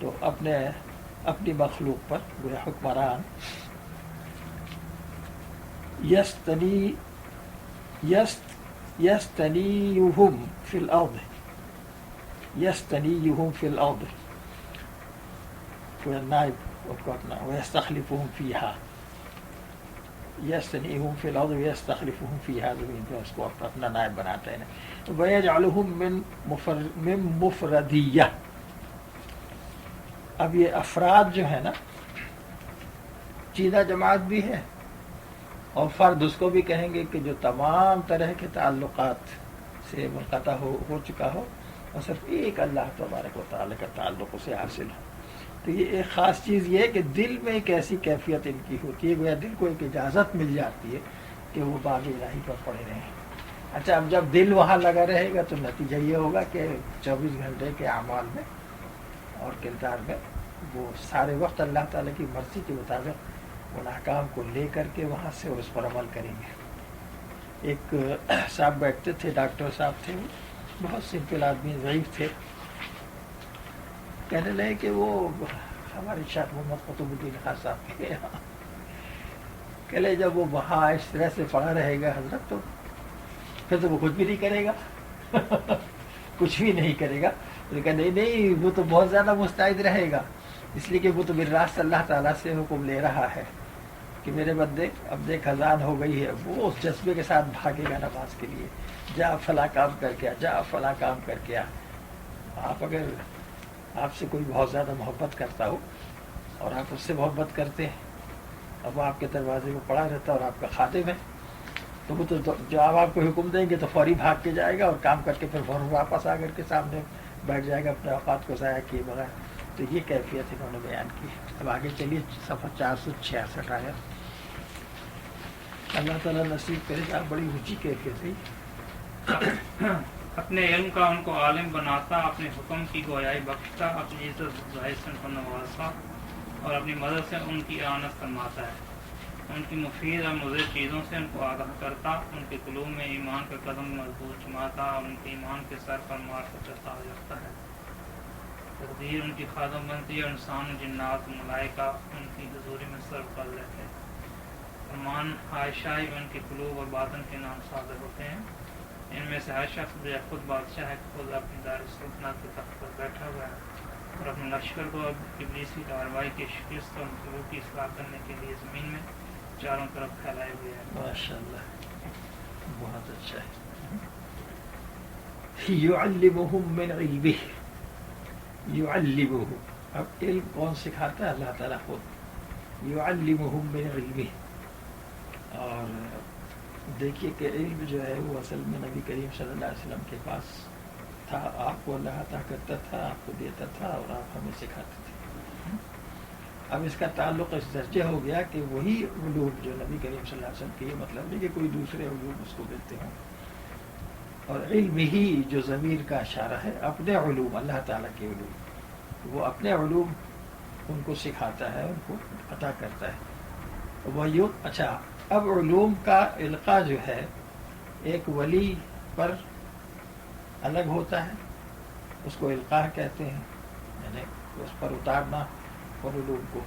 تو اپنی مخلوق پر وہ حکمران. یستنیہم فی الارض, یستنیہم فی الارض کوئی نائب کو اپنا, ویستخلفہم فیہا. یستنیہم فی الارض ویستخلفہم فیہا, زمین پہ اس کو اپنا نائب بناتا ہے. ویجعلہم من مفردیہ. اب یہ افراد جو ہے نا, چیدہ جماعت بھی ہے اور فرد اس کو بھی کہیں گے کہ جو تمام طرح کے تعلقات سے منقطع ہو چکا ہو اور صرف ایک اللہ تبارک و تعالی کا تعلق اسے حاصل ہو. تو یہ ایک خاص چیز یہ ہے کہ دل میں ایک ایسی کیفیت ان کی ہوتی ہے, گویا دل کو ایک اجازت مل جاتی ہے کہ وہ باب الہی پر پڑے رہیں. اچھا, اب جب دل وہاں لگا رہے گا تو نتیجہ یہ ہوگا کہ 24 گھنٹے کے اعمال میں اور کردار میں وہ سارے وقت اللہ تعالیٰ کی مرضی کے مطابق ان احکام کو لے کر کے وہاں سے اس پر عمل کریں گے. ایک صاحب بیٹھتے تھے, ڈاکٹر صاحب تھے, وہ بہت سمپل آدمی, ضعیف تھے. کہنے لگے کہ وہ ہمارے شیخ محمد قطب الدین خان صاحب کے یہاں کہ لے جب وہ وہاں اس طرح سے پڑا رہے گا حضرت تو پھر تو وہ کچھ بھی نہیں کرے گا کچھ بھی نہیں کرے گا. لیکن نہیں وہ تو بہت زیادہ مستعد رہے گا, اس لیے کہ وہ تو بالراست اللہ تعالیٰ سے حکم لے رہا ہے کہ میرے بندے اب دیکھ اذان ہو گئی ہے. وہ اس جذبے کے ساتھ بھاگے گا نماز کے لیے, جا فلاں کام کر کے آ, جا فلاں کام کر کے آ. آپ اگر آپ سے کوئی بہت زیادہ محبت کرتا ہو اور آپ اس سے محبت کرتے ہیں, اب وہ آپ کے دروازے میں پڑا رہتا ہے اور آپ کا خادم ہے, تو وہ تو جو آپ کو حکم دیں گے تو فوری بھاگ کے جائے گا اور کام کر کے پھر فوراً واپس آ کر کے سامنے بیٹھ جائے گا اپنے اوقات کو ضائع کیے بغیر. تو یہ کیفیت انہوں نے بیان کی. اب آگے چلیے صفحہ 466 آیا. اللہ تعالیٰ نصیب کرے گا, بڑی اونچی کیفیت ہے. اپنے علم کا ان کو عالم بناتا, اپنے حکم کی گویائی بخشتا, اپنی عزت ظاہر سے ان کو نوازتا اور اپنی مدد سے ان کی اعانت فرماتا ہے. ان کی مفید اور مضر چیزوں سے ان کو آگاہ کرتا, ان کے قلوب میں ایمان کا قدم مضبوط جماتا اور ان کے ایمان کے سر پر معرفت کا تاج رکھتا ہے. تقدیر ان کی خادم بنتی ہے اور انسان جنات ملائکہ ان کی حضوری میں سر کر لیتے ہیں. فرمان عائشہ ان کے قلوب اور باطن کے نام صادر ہوتے ہیں. ان میں سے ہر شخص جو خود بادشاہ ہے, خود اپنی دار سلطنت کے تخت پر بیٹھا ہوا ہے اور اپنے لشکر کو ابلیسی کارروائی کی شکست اور مخلوق کی اصلاح کرنے کے لیے زمین میں چاروں طرف پھیلائے ہوئے ہیں. ماشاء اللہ بہت اچھا ہے. یعلمہم من علمہ، یعلمہ، اب علم کون سکھاتا ہے؟ اللہ تعالیٰ خود. یعلمہم من علمہ. اور دیکھیے کہ علم جو ہے وہ اصل میں نبی کریم صلی اللہ علیہ وسلم کے پاس تھا. آپ کو اللہ عطا کرتا تھا، آپ کو دیتا تھا اور آپ ہمیں سکھاتے تھے. اب اس کا تعلق اس درجے ہو گیا کہ وہی علوم جو نبی کریم صلی اللہ علیہ وسلم کے، یہ مطلب نہیں کہ کوئی دوسرے علوم اس کو ملتے ہوں. اور علم ہی جو ضمیر کا اشارہ ہے، اپنے علوم، اللہ تعالیٰ کے علوم، وہ اپنے علوم ان کو سکھاتا ہے، ان کو عطا کرتا ہے. وہ اچھا، اب علوم کا القاء جو ہے ایک ولی پر الگ ہوتا ہے، اس کو القاء کہتے ہیں، یعنی اس پر اتارنا اور علوم کو.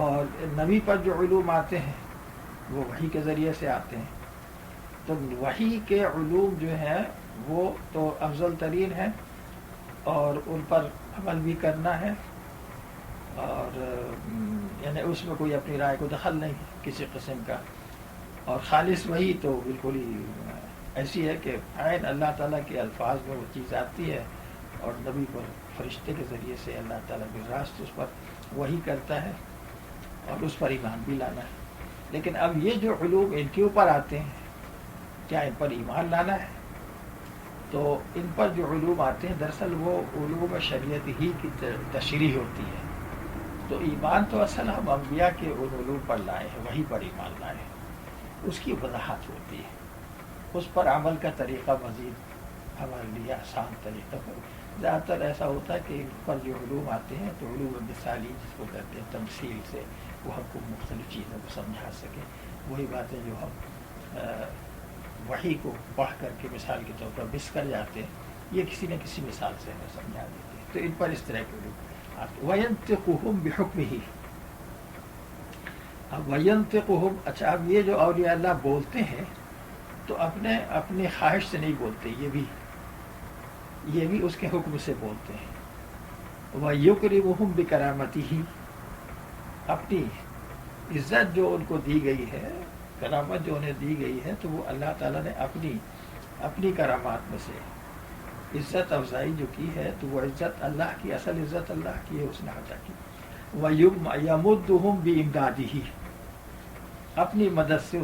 اور نبی پر جو علوم آتے ہیں وہ وحی کے ذریعے سے آتے ہیں. تو وحی کے علوم جو ہیں وہ تو افضل ترین ہیں اور ان پر عمل بھی کرنا ہے. اور یعنی اس میں کوئی اپنی رائے کو دخل نہیں کسی قسم کا. اور خالص وحی تو بالکل ہی ایسی ہے کہ عین اللہ تعالیٰ کے الفاظ میں وہ چیز آتی ہے اور نبی پر فرشتے کے ذریعے سے اللہ تعالیٰ براست اس پر وحی کرتا ہے اور اس پر ایمان بھی لانا ہے. لیکن اب یہ جو علوم ان کے اوپر آتے ہیں، کیا ان پر ایمان لانا ہے؟ تو ان پر جو علوم آتے ہیں دراصل وہ علوم شریعت ہی کی تشریح ہوتی ہے. تو ایمان تو اصل ہم انبیاء کے ان علوم پر لائے ہیں، وہی پر ایمان لائے ہیں. اس کی وضاحت ہوتی ہے، اس پر عمل کا طریقہ مزید ہمارے لیے آسان طریقہ پر. زیادہ تر ایسا ہوتا ہے کہ ان پر جو علوم آتے ہیں تو علوم مثالی جس کو کہتے ہیں، تمثیل سے وہ ہم کو مختلف چیزوں کو سمجھا سکیں. وہی باتیں جو ہم وحی کو پڑھ کر کے مثال کے طور پر مس کر جاتے ہیں، یہ کسی نہ کسی مثال سے ہمیں سمجھا دیتے ہیں. تو ان پر اس طرح کے علوم وَيَنْتِقُهُمْ بِحُكْمِهِ. اب وَيَنْتِقُهُمْ، اچھا اب یہ جو اولیاء اللہ بولتے ہیں تو اپنی خواہش سے نہیں بولتے، یہ بھی اس کے حکم سے بولتے ہیں. وَيُكْرِمُهُمْ بِكَرَامَتِهِ، اپنی عزت جو ان کو دی گئی ہے، کرامت جو انہیں دی گئی ہے، تو وہ اللہ تعالیٰ نے اپنی کرامات میں سے عزت افزائی جو کی ہے، تو وہ عزت اللہ کی، اصل عزت اللہ کی ہے، اس نے عطا کی. وَيَمُدُّهُمْ بِإِمْدَادِهِ، اپنی مدد سے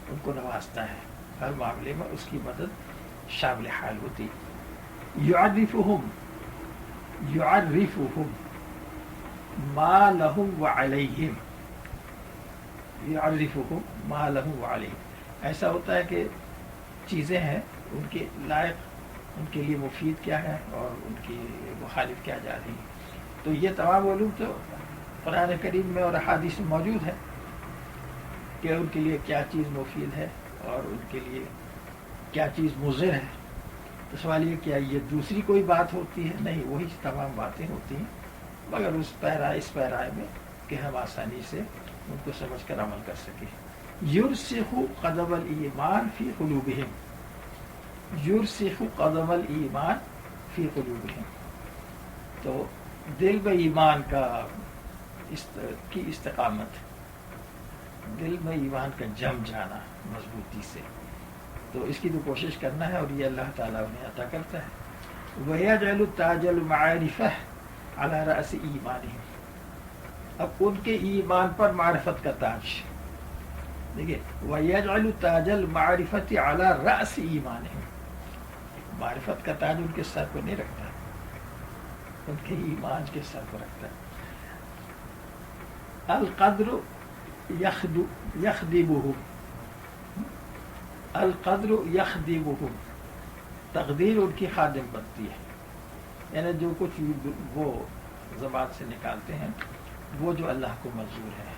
ان کو نوازتا ہے. ہر معاملے میں اس کی مدد شامل حال ہوتی. يُعَرِّفُهُمْ مَا لَهُمْ وَعَلَيْهِمْ، يُعَرِّفُهُمْ مَا لَهُمْ وَعَلَيْهِمْ. ایسا ہوتا ہے کہ چیزیں ہیں ان کے لائق، ان کے لیے مفید کیا ہے اور ان کی مخالف کیا جا رہی ہے. تو یہ تمام علوم تو قرآن کریم میں اور احادیث میں موجود ہے کہ ان کے لیے کیا چیز مفید ہے اور ان کے لیے کیا چیز مضر ہے. تو سوال یہ کیا یہ دوسری کوئی بات ہوتی ہے؟ نہیں، وہی تمام باتیں ہوتی ہیں، مگر اس پیرائے میں کہ ہم آسانی سے ان کو سمجھ کر عمل کر سکیں. یرسخ قدم الایمان فی قلوبہم، یرسخ قدم الایمان فی قلوبہم. تو دل میں ایمان کی استقامت، دل میں ایمان کا جم جانا مضبوطی سے، تو اس کی تو کوشش کرنا ہے اور یہ اللہ تعالیٰ انہیں عطا کرتا ہے. وَيَجْعَلُ التَّاجَ الْمَعَارِفَةَ عَلَى رَأْسِ ایمانہم، اب ان کے ایمان پر معرفت کا تاج، دیکھیے وَيَجْعَلُ تَاجَ الْمَعْرِفَةِ عَلَى رَأْسِ ایمانہم، معرفت کا تاج ان کے سر پر نہیں رکھتا، ان کے ایمان کے سر پر رکھتا ہے. القدر یخدمہم، القدر یخدمہم، تقدیر ان کی خادم بنتی ہے. یعنی جو کچھ وہ زبان سے نکالتے ہیں وہ جو اللہ کو منظور ہے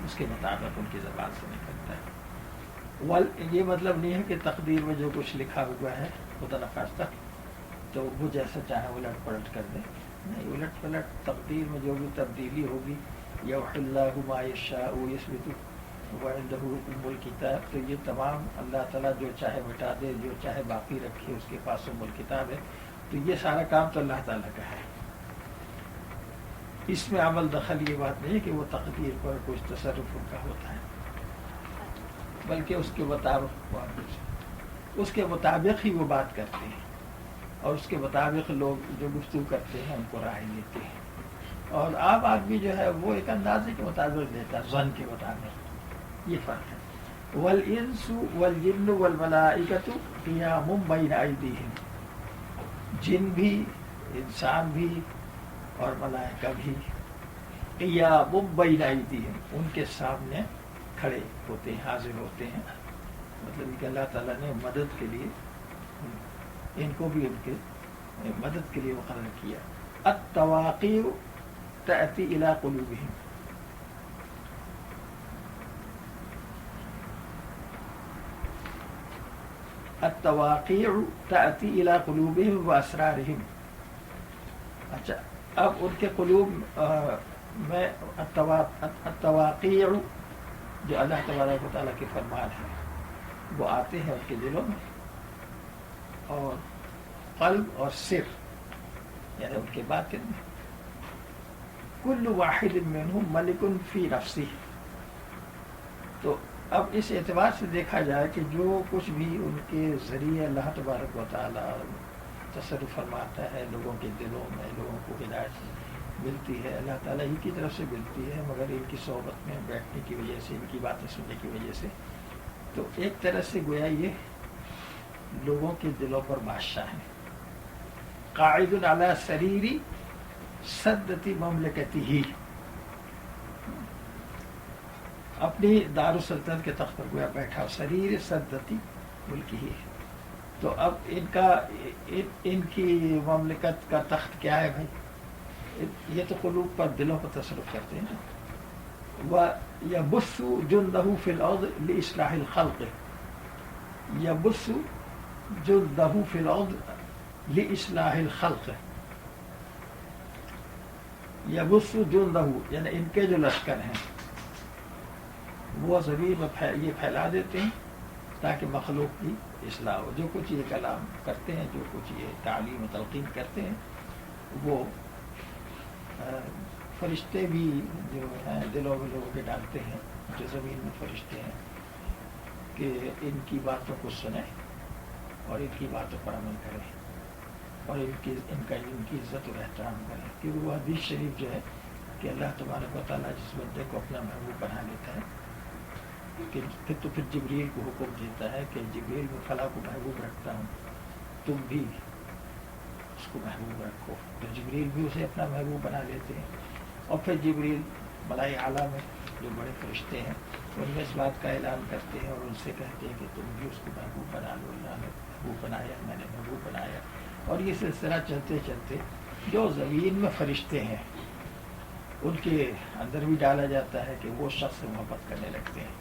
اس کے مطابق ان کی زبان سے نکلتا ہے. یہ مطلب نہیں ہے کہ تقدیر میں جو کچھ لکھا ہوا ہے خدا نخواستہ تو وہ جیسا چاہے الٹ پلٹ کر دیں، نہیں، الٹ پلٹ تقدیر میں جو بھی تبدیلی ہوگی، یمحو اللہ ما یشاء ویثبت وعندہ ام الکتاب، تو یہ تمام اللہ تعالیٰ جو چاہے مٹا دے، جو چاہے باقی رکھے، اس کے پاس ام الکتاب ہے. تو یہ سارا کام تو اللہ تعالیٰ کا ہے. اس میں عمل دخل یہ بات نہیں ہے کہ وہ تقدیر پر کچھ تصرف ان کا ہوتا ہے، بلکہ اس کے مطابق ہی وہ بات کرتے ہیں، اور اس کے مطابق لوگ جو گفتگو کرتے ہیں ان کو رائے دیتے ہیں. اور عام آدمی جو ہے وہ ایک اندازے کے مطابق دیتا ہے، ظن کے مطابق. یہ فرق ہے. والانس والجن والملائکۃ قیام بین ایدیہم، جن بھی، انسان بھی اور ملائکہ بھی، قیام بین ایدیہم، ان کے سامنے کھڑے ہوتے ہیں، حاضر ہوتے ہیں. مطلب کہ اللہ تعالیٰ نے مدد کے لیے ان کو بھی ان کے مدد کے لیے مقرر کیا. التواقیع تأتی الی قلوبہم، التواقیع تأتی الی قلوبہم و اسرارہم. اچھا، اب ان کے قلوب میں التواقیع جو اللہ تبارک و تعالیٰ کے فرمان ہیں وہ آتے ہیں ان کے دلوں میں، اور قلب اور سر یعنی ان کے باطن میں. کل واحد منہم ملک فی نفسہ. تو اب اس اعتبار سے دیکھا جائے کہ جو کچھ بھی ان کے ذریعے اللہ تبارک و تعالیٰ تصرف فرماتا ہے لوگوں کے دلوں میں، لوگوں کو ہدایت ملتی ہے اللہ تعالیٰ ہی کی طرف سے ملتی ہے، مگر ان کی صحبت میں بیٹھنے کی وجہ سے، ان کی باتیں سننے کی وجہ سے، تو ایک طرح سے گویا یہ لوگوں کے دلوں پر بادشاہ ہیں. قاعد علی سریری سدتی مملکتہ، اپنی دارالسلطنت کے تخت پر گویا بیٹھا، سریر سدتی ملکی ہی. تو اب ان کی مملکت کا تخت کیا ہے بھائی؟ یہ تو قلوب پر، دلوں پر تصرف کرتے ہیں. وَيَبُثُّ جُنْدَهُ فِي الْأَرْضِ لِإِصْلَاحِ الْخَلْقِ، يَبُثُّ جُنْدَهُ فِي الْأَرْضِ لِإِصْلَاحِ الْخَلْقِ. یبث جندہ یعنی ان کے جو لشکر ہیں وہ زمین میں یہ پھیلا دیتے ہیں تاکہ مخلوق کی اصلاح ہو. جو کچھ یہ کلام کرتے ہیں، جو کچھ یہ تعلیم و تلقین کرتے ہیں، وہ فرشتے بھی جو ہیں دلوں میں لوگوں کے ڈالتے ہیں، جو زمین میں فرشتے ہیں، کہ ان کی باتوں کو سنیں اور ان کی باتوں پر عمل کریں اور ان کی عزت و احترام کریں. کیونکہ وہ حدیث شریف جو ہے کہ اللہ تبارک و تعالیٰ جس بندے کو اپنا محبوب بنا لیتا ہے تو پھر جبریل کو حکم دیتا ہے کہ جبریل میں فلاں کو محبوب رکھتا ہوں، تم بھی اس کو محبوب رکھو. تو جبریل بھی اسے اپنا محبوب بنا لیتے ہیں، اور پھر جبریل ملائے اعلیٰ میں جو بڑے فرشتے ہیں ان میں اس بات کا اعلان کرتے ہیں اور ان سے کہتے ہیں کہ تم بھی اس کو محبوب بنا لو. اللہ نے محبوب بنایا، میں نے محبوب بنایا. اور یہ سلسلہ چلتے چلتے جو زمین میں فرشتے ہیں ان کے اندر بھی ڈالا جاتا ہے کہ وہ شخص سے محبت کرنے لگتے ہیں.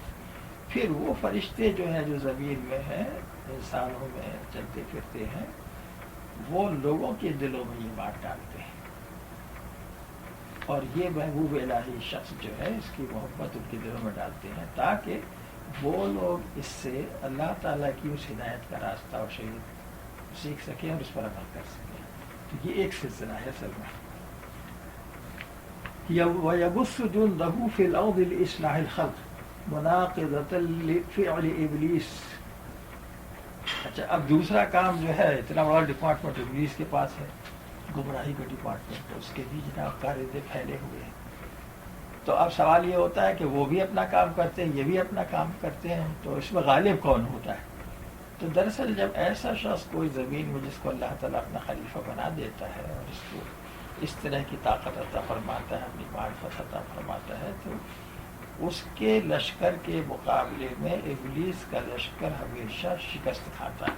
پھر وہ فرشتے جو ہیں جو زمین میں ہیں، انسانوں میں چلتے پھرتے ہیں، وہ لوگوں کے دلوں میں یہ بات ڈالتے ہیں، اور یہ محبوب الہی شخص جو ہے اس کی محبت ان کے دلوں میں ڈالتے ہیں تاکہ وہ لوگ اس سے اللہ تعالیٰ کی اس ہدایت کا راستہ اور شریعت سیکھ سکیں اور اس پر عمل کر سکیں. تو یہ ایک سلسلہ ہے اصل میں. وَيَبُثُّ جُنْدَهُ فِي الْأَرْضِ لِإِصْلَاحِ الْخَلْقِ مُنَاقِضَةً لِفِعْلِ إِبْلِيسِ. اچھا، اب دوسرا کام جو ہے، اتنا بڑا ڈپارٹمنٹ ابلیس کے پاس ہے، گمراہی کا ڈپارٹمنٹ، اس کے بھی جناب قاعدے پھیلے ہوئے ہیں. تو اب سوال یہ ہوتا ہے کہ وہ بھی اپنا کام کرتے ہیں، یہ بھی اپنا کام کرتے ہیں، تو اس میں غالب کون ہوتا ہے؟ تو دراصل جب ایسا شخص کوئی زمین میں جس کو اللہ تعالیٰ اپنا خلیفہ بنا دیتا ہے اور اس کو اس طرح کی طاقت عطا فرماتا ہے، اپنی معرفت عطا فرماتا ہے، تو اس کے لشکر کے مقابلے میں ابلیس کا لشکر ہمیشہ شکست کھاتا ہے،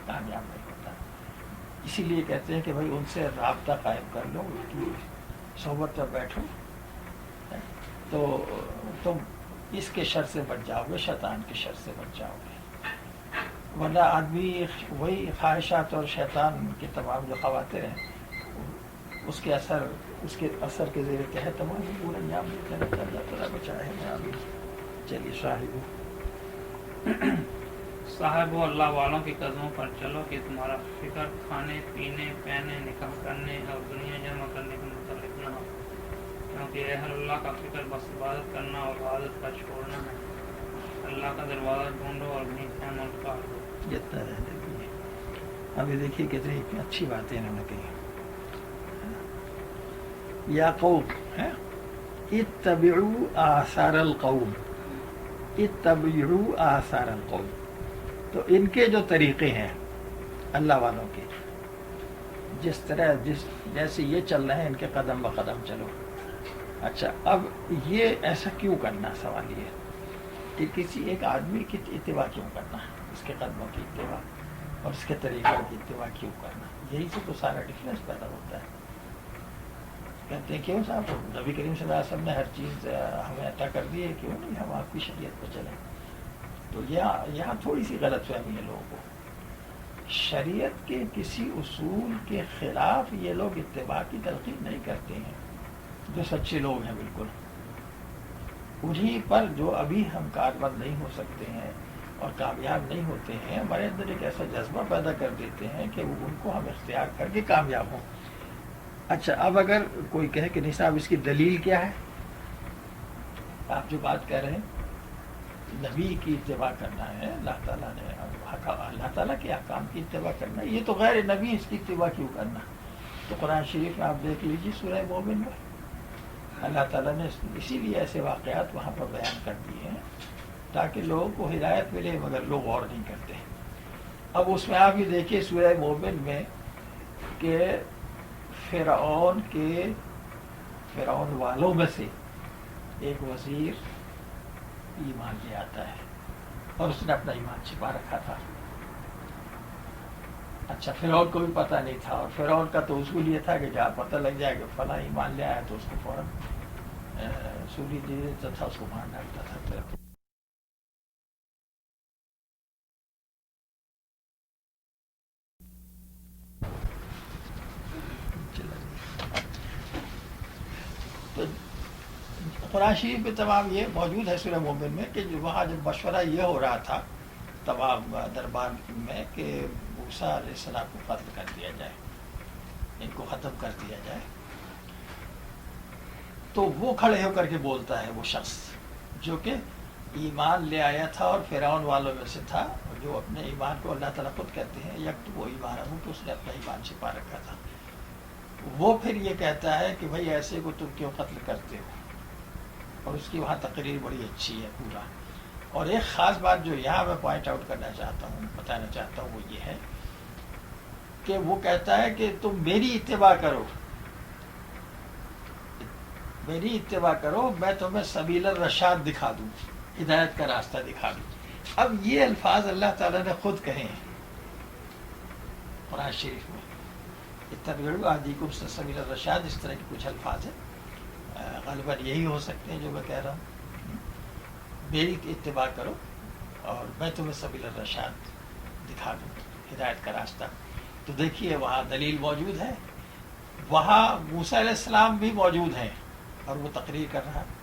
کامیاب نہیں ہوتا. اسی لیے کہتے ہیں کہ بھائی ان سے رابطہ قائم کر لو، ان کی صحبت میں بیٹھو، تو تم اس کے شر سے بچ جاؤ گے، شیطان کے شر سے بچ جاؤ گے. ورنہ آدمی وہی خواہشات اور شیطان کے تمام جو خواطر ہیں اس کے اثر کے زیر تحت تمام پورا انجام دیتے رہتا ہے. اللہ تعالیٰ بچائے ہیں. آمین. چلیے صاحب اللہ والوں کے قدموں پر چلو کہ تمہارا فکر کھانے پینے پہننے نکاح کرنے اور دنیا جمع کرنے کے متعلق نہ ہو. کیونکہ اہل اللہ کا فکر بس عبادت کرنا اور عبادت کا چھوڑنا ہے. اللہ کا دروازہ ڈھونڈو اور نیک عمل کار دو. جتنا رہنے دیجیے. ابھی دیکھیے کتنی اچھی باتیں انہوں نے کہی. یا قوم اتبعوا آثار القوم، اتبعوا آثار القوم. تو ان کے جو طریقے ہیں اللہ والوں کے، جس طرح جیسے یہ چل رہے ہیں ان کے قدم بقدم چلو. اچھا اب یہ ایسا کیوں کرنا؟ سوال یہ کہ کسی ایک آدمی کی اتباع کیوں کرنا، اس کے قدموں کی اتباع اور اس کے طریقوں کی اتباع کیوں کرنا؟ یہی سے تو سارا ڈفرینس پیدا ہوتا ہے. کہتے ہیں کیوں صاحب نبی کریم صلی اللہ علیہ وسلم نے ہر چیز ہمیں عطا کر دی ہے، کیوں نہیں ہم آپ کی شریعت پہ چلیں؟ تو یہاں تھوڑی سی غلط فہمی ہے لوگوں کو. شریعت کے کسی اصول کے خلاف یہ لوگ اتباع کی تلقین نہیں کرتے ہیں. جو سچے لوگ ہیں بالکل انہی پر جو ابھی ہم کاربند نہیں ہو سکتے ہیں اور کامیاب نہیں ہوتے ہیں، ہمارے اندر ایک ایسا جذبہ پیدا کر دیتے ہیں کہ ان کو ہم اختیار کر کے کامیاب ہوں. اچھا اب اگر کوئی کہے کہ نہیں صاحب اس کی دلیل کیا ہے؟ آپ جو بات کہہ رہے ہیں نبی کی اتباع کرنا ہے، اللہ تعالیٰ کے احکام کی اتباع کرنا ہے، یہ تو غیر نبی اس کی اتباع کیوں کرنا؟ تو قرآن شریف میں آپ دیکھ لیجیے سورہ مومن میں اللہ تعالیٰ نے اسی لیے ایسے واقعات وہاں پر بیان کر دیے ہیں تاکہ لوگوں کو ہدایت ملے، مگر لوگ غور نہیں کرتے. اب اس میں آپ یہ دیکھیے سورہ مومن میں کہ فرعون والوں میں سے ایک وزیر ایمان لے آتا ہے اور اس نے اپنا ایمان چھپا رکھا تھا. اچھا فرعون کو بھی پتہ نہیں تھا، اور فرعون کا تو اصول یہ تھا کہ جہاں پتہ لگ جائے کہ فلاں ایمان لے آیا تو اس کو فوراً سولی دے دیتا تھا، اس کو مار ڈالتا تھا. تو قرآن شریف میں تمام یہ موجود ہے سورہ مومن میں کہ وہاں جب مشورہ یہ ہو رہا تھا تمام دربار میں کہ موسیٰ علیہ السلام کو قتل کر دیا جائے، ان کو ختم کر دیا جائے، تو وہ کھڑے ہو کر کے بولتا ہے وہ شخص جو کہ ایمان لے آیا تھا اور فرعون والوں میں سے تھا، جو اپنے ایمان کو اللہ تعالیٰ خود کہتے ہیں یکتم ایمانہ، تو اس نے اپنا ایمان چھپا رکھا تھا. وہ پھر یہ کہتا ہے کہ بھائی ایسے کو تم کیوں قتل کرتے ہو، اور اس کی وہاں تقریر بڑی اچھی ہے پورا. اور ایک خاص بات جو یہاں میں پوائنٹ آؤٹ کرنا چاہتا ہوں، بتانا چاہتا ہوں، وہ یہ ہے کہ وہ کہتا ہے کہ تم میری اتباع کرو، میری اتباع کرو، میں تمہیں سبیل الرشاد دکھا دوں، ہدایت کا راستہ دکھا دوں. اب یہ الفاظ اللہ تعالیٰ نے خود کہے ہیں قرآن شریف میں، اتبعوا اهدیکم سبیل الرشاد، اس طرح کے کچھ الفاظ ہیں، غالباً یہی ہو سکتے ہیں جو میں کہہ رہا ہوں. میری اتباع کرو اور میں تمہیں سبیل الرشاد دکھا دوں، ہدایت کا راستہ. تو دیکھیے وہاں دلیل موجود ہے، وہاں موسیٰ علیہ السلام بھی موجود ہیں اور وہ تقریر کر رہا ہے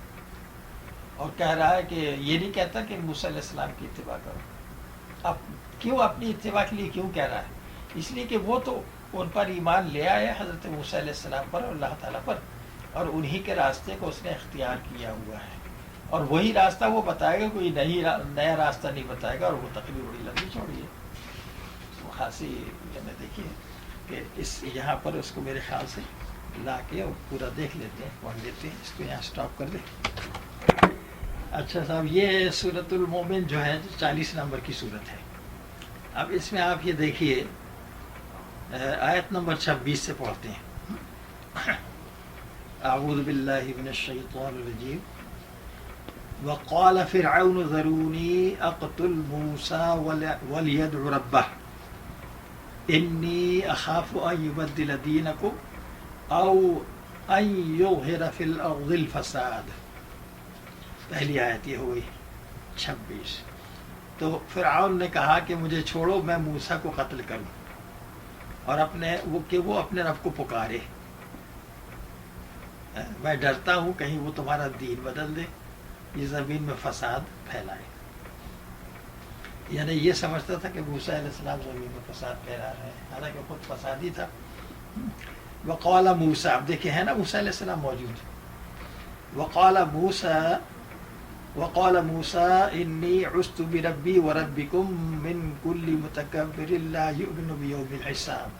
اور کہہ رہا ہے کہ یہ نہیں کہتا کہ موسیٰ علیہ السلام کی اتباع کرو. اب کیوں اپنی اتباع کے لیے کیوں کہہ رہا ہے؟ اس لیے کہ وہ تو ان پر ایمان لے آئے حضرت موسیٰ علیہ السلام پر اور اللہ تعالیٰ پر، اور انہی کے راستے کو اس نے اختیار کیا ہوا ہے، اور وہی راستہ وہ بتائے گا، کوئی نیا راستہ نہیں بتائے گا. اور وہ تقریر بڑی لمبی چوڑی ہے، وہ خاصی میں دیکھیے کہ اس یہاں پر اس کو میرے خیال سے لا کے اور پورا دیکھ لیتے ہیں، پڑھ لیتے ہیں. اس کو یہاں سٹاپ کر دیں. اچھا صاحب یہ سورۃ المومن جو ہے 40 نمبر کی سورت ہے. اب اس میں آپ یہ دیکھیے آیت نمبر 26 سے پڑھتے ہیں. اعوذ باللہ من الشیطان الرجیم. وقال فرعون ذرونی اقتل موسیٰ ولیدع ربہ انی اخاف ان یبدل دینکم او ان یظہر فی الارض الفساد. پہلی آیت یہ ہوئی 26. تو فرعون نے کہا کہ مجھے چھوڑو، میں موسیٰ کو قتل کروں اور وہ اپنے رب کو پکارے. میں ڈرتا ہوں کہیں وہ تمہارا دین بدل دے، یہ زمین میں فساد پھیلائے. یعنی یہ سمجھتا تھا کہ موسیٰ علیہ السلام زمین میں فساد پھیلا رہے ہیں، حالانکہ خود فسادی تھا. وقال موسیٰ، اب دیکھیں ہے نا موسیٰ علیہ السلام موجود، وقال موسى إني عزت بربي وربكم من كل متكبر لا يؤمن بيوم الحساب.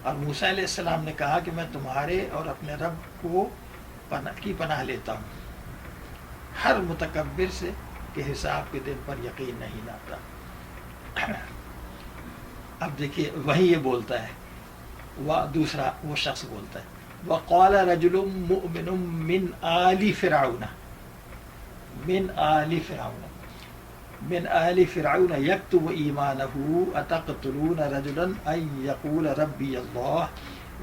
اور موسیٰ علیہ السلام نے کہا کہ میں تمہارے اور اپنے رب کو کی پناہ لیتا ہوں ہر متکبر سے کہ حساب کے دن پر یقین نہیں لاتا. اب دیکھیے وہی یہ بولتا ہے، دوسرا وہ شخص بولتا ہے وقال رجل مؤمن من آل فرعون يكتم إيمانه أتقتلون رجلا أن يقول ربي الله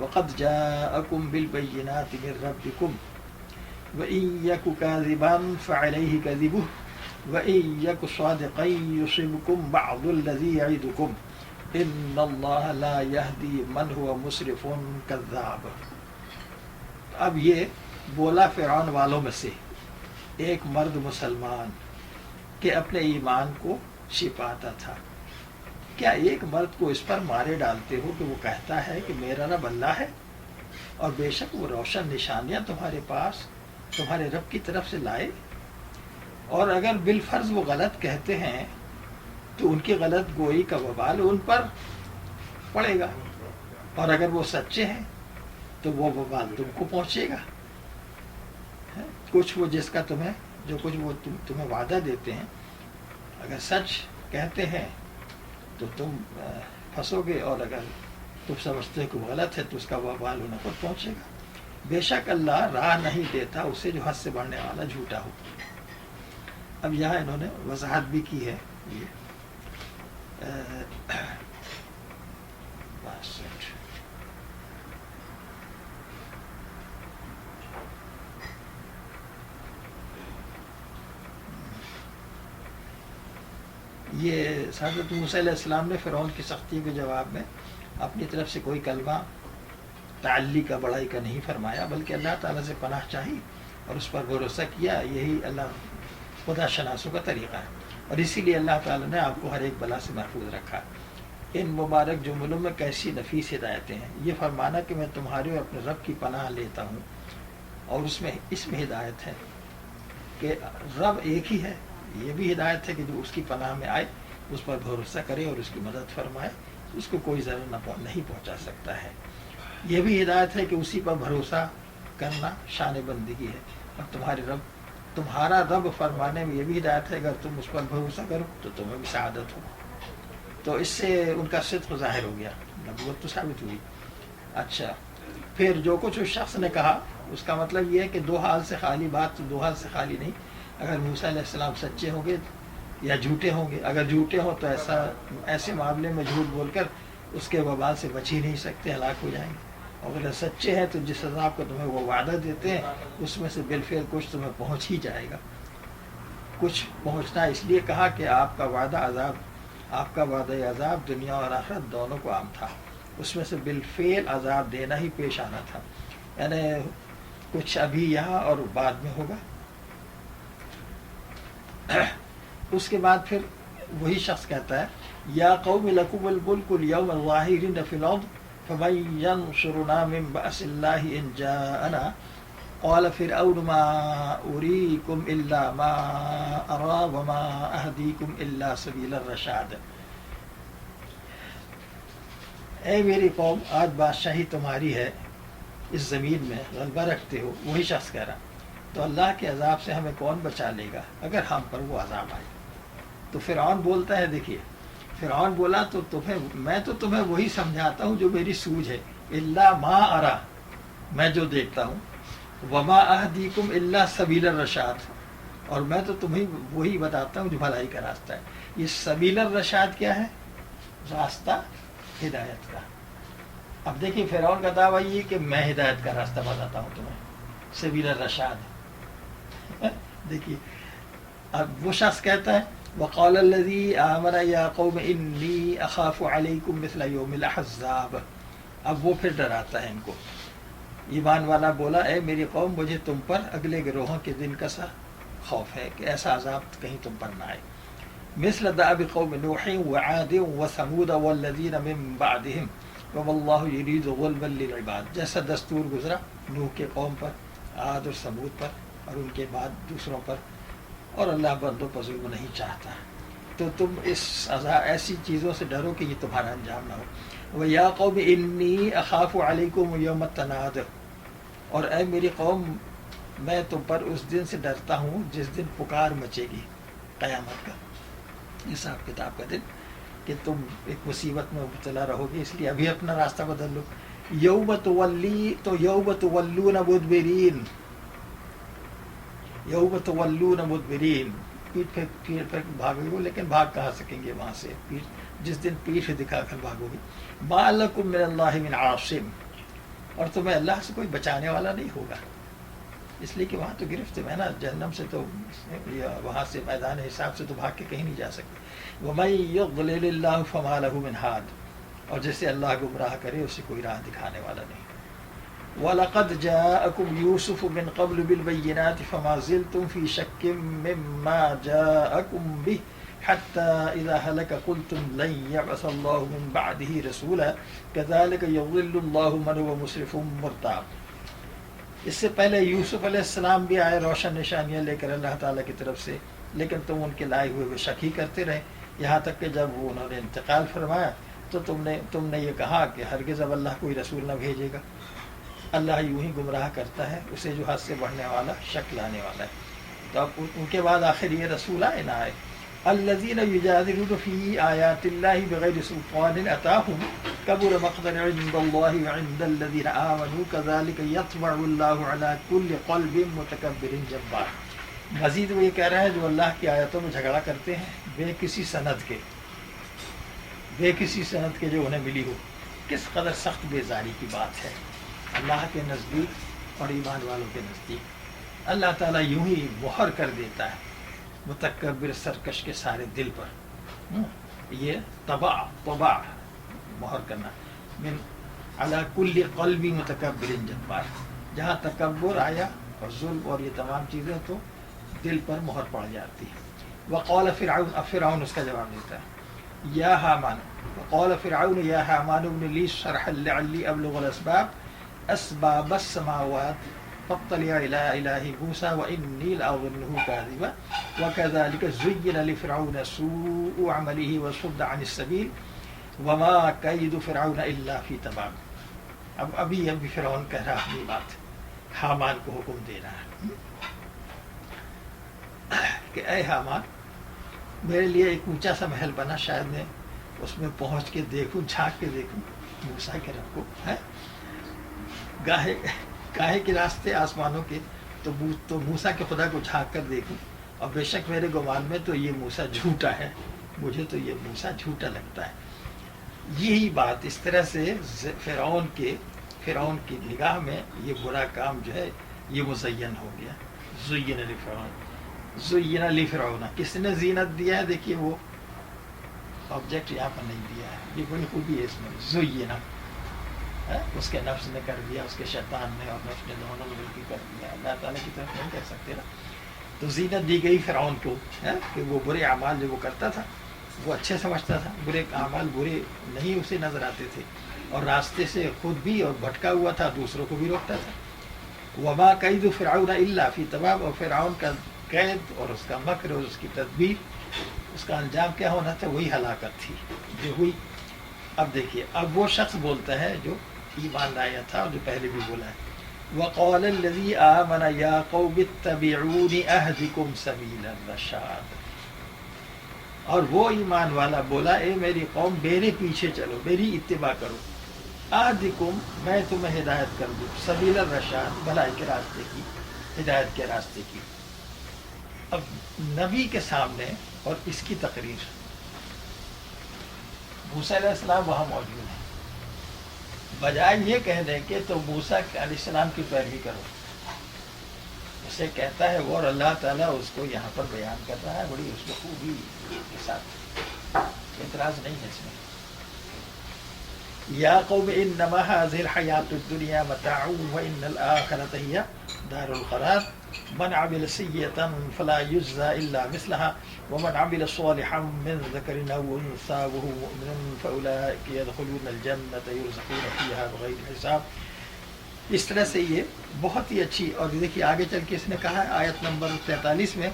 وقد جاءكم بالبينات من ربكم وإن يك كاذبا فعليه كذبه وإن يك صادقا يصبكم بعض الذي يعدكم إن الله لا يهدي من هو مسرف كذاب. اب یہ بولا فرعون والوں میں سے ایک مرد مسلمان کہ اپنے ایمان کو چھپاتا تھا. کیا ایک مرد کو اس پر مارے ڈالتے ہو کہ وہ کہتا ہے کہ میرا رب اللہ ہے اور بے شک وہ روشن نشانیاں تمہارے پاس تمہارے رب کی طرف سے لائے، اور اگر بالفرض وہ غلط کہتے ہیں تو ان کی غلط گوئی کا وبال ان پر پڑے گا، اور اگر وہ سچے ہیں تو وہ وبال تم کو پہنچے گا. کچھ وہ جس کا جو کچھ وہ تمہیں وعدہ دیتے ہیں اگر سچ کہتے ہیں تو تم پھنسو گے، اور اگر تم سمجھتے ہو کہ وہ غلط ہے تو اس کا وبال انہیں پر پہنچے گا. بے شک اللہ راہ نہیں دیتا اسے جو حد سے بڑھنے والا جھوٹا ہو. اب یہاں انہوں نے وضاحت بھی کی ہے یہ حضرت موسیٰ علیہ السلام نے فرعون کی سختی کے جواب میں اپنی طرف سے کوئی کلمہ تعلی کا بڑائی کا نہیں فرمایا، بلکہ اللہ تعالیٰ سے پناہ چاہی اور اس پر بھروسہ کیا. یہی اللہ خدا شناسوں کا طریقہ ہے، اور اسی لیے اللہ تعالیٰ نے آپ کو ہر ایک بلا سے محفوظ رکھا. ان مبارک جملوں میں کیسی نفیس ہدایتیں ہیں. یہ فرمانا کہ میں تمہارے اور اپنے رب کی پناہ لیتا ہوں، اور اس میں ہدایت ہے کہ رب ایک ہی ہے. یہ بھی ہدایت ہے کہ جو اس کی پناہ میں آئے اس پر بھروسہ کرے اور اس کی مدد فرمائے، اس کو کوئی ضرر نہیں پہنچا سکتا ہے. یہ بھی ہدایت ہے کہ اسی پر بھروسہ کرنا شان بندگی ہے، اور تمہارا رب فرمانے میں یہ بھی ہدایت ہے اگر تم اس پر بھروسہ کرو تو تمہیں بھی سعادت ہو. تو اس سے ان کا صدق ظاہر ہو گیا، نبوت تو ثابت ہوئی. اچھا، پھر جو کچھ اس شخص نے کہا اس کا مطلب یہ ہے کہ دو حال سے خالی بات دو حال سے خالی نہیں. اگر موسیٰ علیہ السلام سچے ہوں گے یا جھوٹے ہوں گے، اگر جھوٹے ہوں تو ایسے معاملے میں جھوٹ بول کر اس کے وبال سے بچ ہی نہیں سکتے، ہلاک ہو جائیں گے. اور اگر سچے ہیں تو جس عذاب کو تمہیں وہ وعدہ دیتے ہیں اس میں سے بالفعل کچھ تمہیں پہنچ ہی جائے گا. کچھ پہنچنا اس لیے کہا کہ آپ کا وعدہ عذاب دنیا اور آخرت دونوں کو عام تھا، اس میں سے بالفعل عذاب دینا ہی پیش آنا تھا. یعنی کچھ ابھی یہاں اور بعد میں ہوگا. اس کے بعد پھر وہی شخص کہتا ہے یا قوم لکم الملک اليوم ظاہرین فی الارض فمن ینصرنا من بأس اللہ ان جاءنا قال فرعون ما اریکم الا ما ارا وما اہدیکم الا سبیل الرشاد. اے میری قوم، آج بادشاہی تمہاری ہے، اس زمین میں غلبہ رکھتے ہو. وہی شخص کہہ رہا تو اللہ کے عذاب سے ہمیں کون بچا لے گا اگر ہم پر وہ عذاب آئے. تو فرعون بولتا ہے، دیکھیے فرعون بولا تو میں تو تمہیں وہی سمجھاتا ہوں جو میری سوجھ ہے، الا ما ارا، میں جو دیکھتا ہوں، وما اہدیکم الا سبیل الرشاد، اور میں تو تمہیں وہی بتاتا ہوں جو بھلائی کا راستہ ہے. یہ سبیل الرشاد کیا ہے؟ راستہ ہدایت کا. اب دیکھیے فرعون کا دعویٰ یہ کہ میں ہدایت کا راستہ بتاتا ہوں تمہیں، سبیل الرشاد. دیکھیے اب وہ شخص کہتا ہے وقال الذی آمن یا قوم انی اخاف علیکم مثل یوم الاحزاب. اب وہ پھر ڈراتا ہے ان کو. ایمان والا بولا اے میری قوم، مجھے تم پر اگلے گروہوں کے دن کا سا خوف ہے کہ ایسا عذاب کہیں تم پر نہ آئے. مثل دأب قوم نوح وعاد وثمود والذین من بعدہم واللہ یرید ظلما للعباد. جیسا دستور گزرا نوح کے قوم پر، عاد اور ثمود پر اور ان کے بعد دوسروں پر، اور اللہ بندوں پر ظلم نہیں چاہتا. تو تم اس ایسی چیزوں سے ڈرو کہ یہ تمہارا انجام نہ ہو. وَيَا قَوْمِ إِنِّي أَخَافُ عَلَيْكُمْ يَوْمَ التَّنَادِ، اور اے میری قوم میں تم پر اس دن سے ڈرتا ہوں جس دن پکار مچے گی، قیامت کا، حساب کتاب کا دن، کہ تم ایک مصیبت میں مبتلا رہو گے. اس لیے ابھی اپنا راستہ بدل لو. یوم تولون مدبرین، یوم تولون مدبرین، پیٹ پھینک بھاگو گے، لیکن بھاگ کہاں سکیں گے وہاں سے، جس دن پیٹھ دکھا کر بھاگو گے. ما لکم من اللہ من عاصم، اور تمہیں اللہ سے کوئی بچانے والا نہیں ہوگا، اس لیے کہ وہاں تو گرفت ہے نا جہنم سے، تو وہاں سے میدان حساب سے تو بھاگ کے کہیں نہیں جا سکتے. وَمَن يُضْلِلِ اللَّهُ فَمَا لَهُ مِنْ هَادٍ، اور جسے اللہ گمراہ کرے اسے کوئی راہ دکھانے والا نہیں. وَلَقَدْ جَاءَكُمْ يُوسُفُ مِنْ قَبْلُ بِالْبَيِّنَاتِ فَمَا زِلْتُمْ فِي شَكٍّ مِّمَّا جَاءَكُمْ بِهِ حَتَّى إِذَا هَلَكَ قُلْتُمْ لَن يَبْعَثَ اللَّهُ مِنْ بَعْدِهِ رَسُولًا كَذَلِكَ يُضِلُّ اللَّهُ مَنْ هُوَ مُسْرِفٌ مُرْتَابٌ. اس سے پہلے یوسف علیہ السلام بھی آئے روشن نشانیاں لے کر اللہ تعالیٰ کی طرف سے، لیکن تم ان کے لائے ہوئے شک ہی کرتے رہے، یہاں تک کہ جب انہوں نے انتقال فرمایا تو تم نے یہ کہا کہ ہرگز اب اللہ کوئی رسول نہ بھیجے گا. اللہ یوں ہی گمراہ کرتا ہے اسے جو حد سے بڑھنے والا، شک لانے والا ہے. تو اب ان کے بعد آخر یہ رسول آئے نہ آئے. الذین یجادلون فی آیات اللہ بغیر سلطان اتاہم کبر مقتا عند اللہ وعند الذین آمنوا کذلک یطبع اللہ علی کل قلب متکبر جبار. مزید وہ یہ کہہ رہا ہے جو اللہ کی آیتوں میں جھگڑا کرتے ہیں بے کسی سند کے جو انہیں ملی ہو. کس قدر سخت بیزاری کی بات ہے اللہ کے نزدیک اور ایمان والوں کے نزدیک. اللہ تعالیٰ یوں ہی مہر کر دیتا ہے متکبر سرکش کے سارے دل پر. یہ طبع مہر کرنا، من علی کل قلب متکبر جبار، جہاں تکبر آیا اور ظلم اور یہ تمام چیزیں تو دل پر مہر پڑ جاتی ہے. وقال فرعون، اب فرعون اس کا جواب دیتا ہے، یا حامان، وقال فرعون یا حامان ابن لی شرحا لعلی ابلغ اسباب السماوات فاطلع الى الہ موسیٰ وانی لأظنہ کاذبا وکذلک زین لفرعون سوء عملہ وصد عن السبیل وما کید فرعون الا فی تباب. اب ابھی فرعون کہہ رہا اپنی بات، حامان کو حکم دے رہا ہے کہ اے حامان، میرے لیے ایک اونچا سا محل بنا، شاید میں اس میں پہنچ کے دیکھوں، جھانک کے دیکھوں موسیٰ کے رب کو. ہے گاہے کے راستے آسمانوں کے، تو موسیٰ کے خدا کو جھانک کر دیکھوں، اور بے شک میرے گمان میں تو یہ موسیٰ جھوٹا ہے، مجھے تو یہ موسیٰ جھوٹا لگتا ہے. یہی بات اس طرح سے فرعون کی نگاہ میں یہ برا کام جو ہے یہ مزین ہو گیا. زین لفرعون، کس نے زینت دیا ہے؟ دیکھیے وہ آبجیکٹ یہاں پر نہیں دیا ہے، یہ بڑی خوبی ہے اس میں. زینا اس کے نفس نے کر دیا، اس کے شیطان نے اور نفس نے دونوں مل کے کر دیا، اللہ تعالیٰ کی طرف نہیں کہہ سکتے نا. تو زینت دی گئی فرعون کو کہ وہ برے اعمال جو وہ کرتا تھا وہ اچھے سمجھتا تھا، برے اعمال برے نہیں اسے نظر آتے تھے، اور راستے سے خود بھی اور بھٹکا ہوا تھا، دوسروں کو بھی روکتا تھا. وما کید فرعون الا فی تباب، اور فرعون کا قید اور اس کا مکر اور اس کی تدبیر، اس کا انجام کیا ہونا تھا؟ وہی ہلاکت تھی جو ہوئی. اب دیکھیے، اب وہ شخص بولتا ہے جو ایمان لایا تھا اور جو پہلے بھی بولا ہے، وقال الذی آمن یا قوم اتبعون اہدکم سبیل الرشاد. اور وہ ایمان والا بولا، اے میری قوم میرے پیچھے چلو، میری اتباع کرو. اہدکم، میں تمہیں ہدایت کر دوں، سبیل الرشاد، بھلائی کے راستے کی، ہدایت کے راستے کی. اب نبی کے سامنے اور اس کی تقریر، موسیٰ علیہ السلام وہاں موجود ہیں، بجائے یہ کہنے کہ تو موسیٰ علیہ السلام کی پیروی کرو، اسے کہتا ہے وہ، اور اللہ تعالیٰ اس کو یہاں پر بیان کر رہا ہے بڑی اس کو خوبی کے ساتھ، اعتراض نہیں ہے اس میں. یا قوم انما هذه الحیات الدنیا متاع وان الآخرۃ ہی دار القرار من عمل سیئۃ فلا یجزى الا مثلها ومن عمل صالحا من ذکر او انثى وهو مؤمن فاولئک يدخلون الجنة يرزقون فيها بغیر حساب اس طرح سے یہ بہت ہی اچھی. اور دیکھیے آگے چل کے اس نے کہا ہے آیت نمبر 43 میں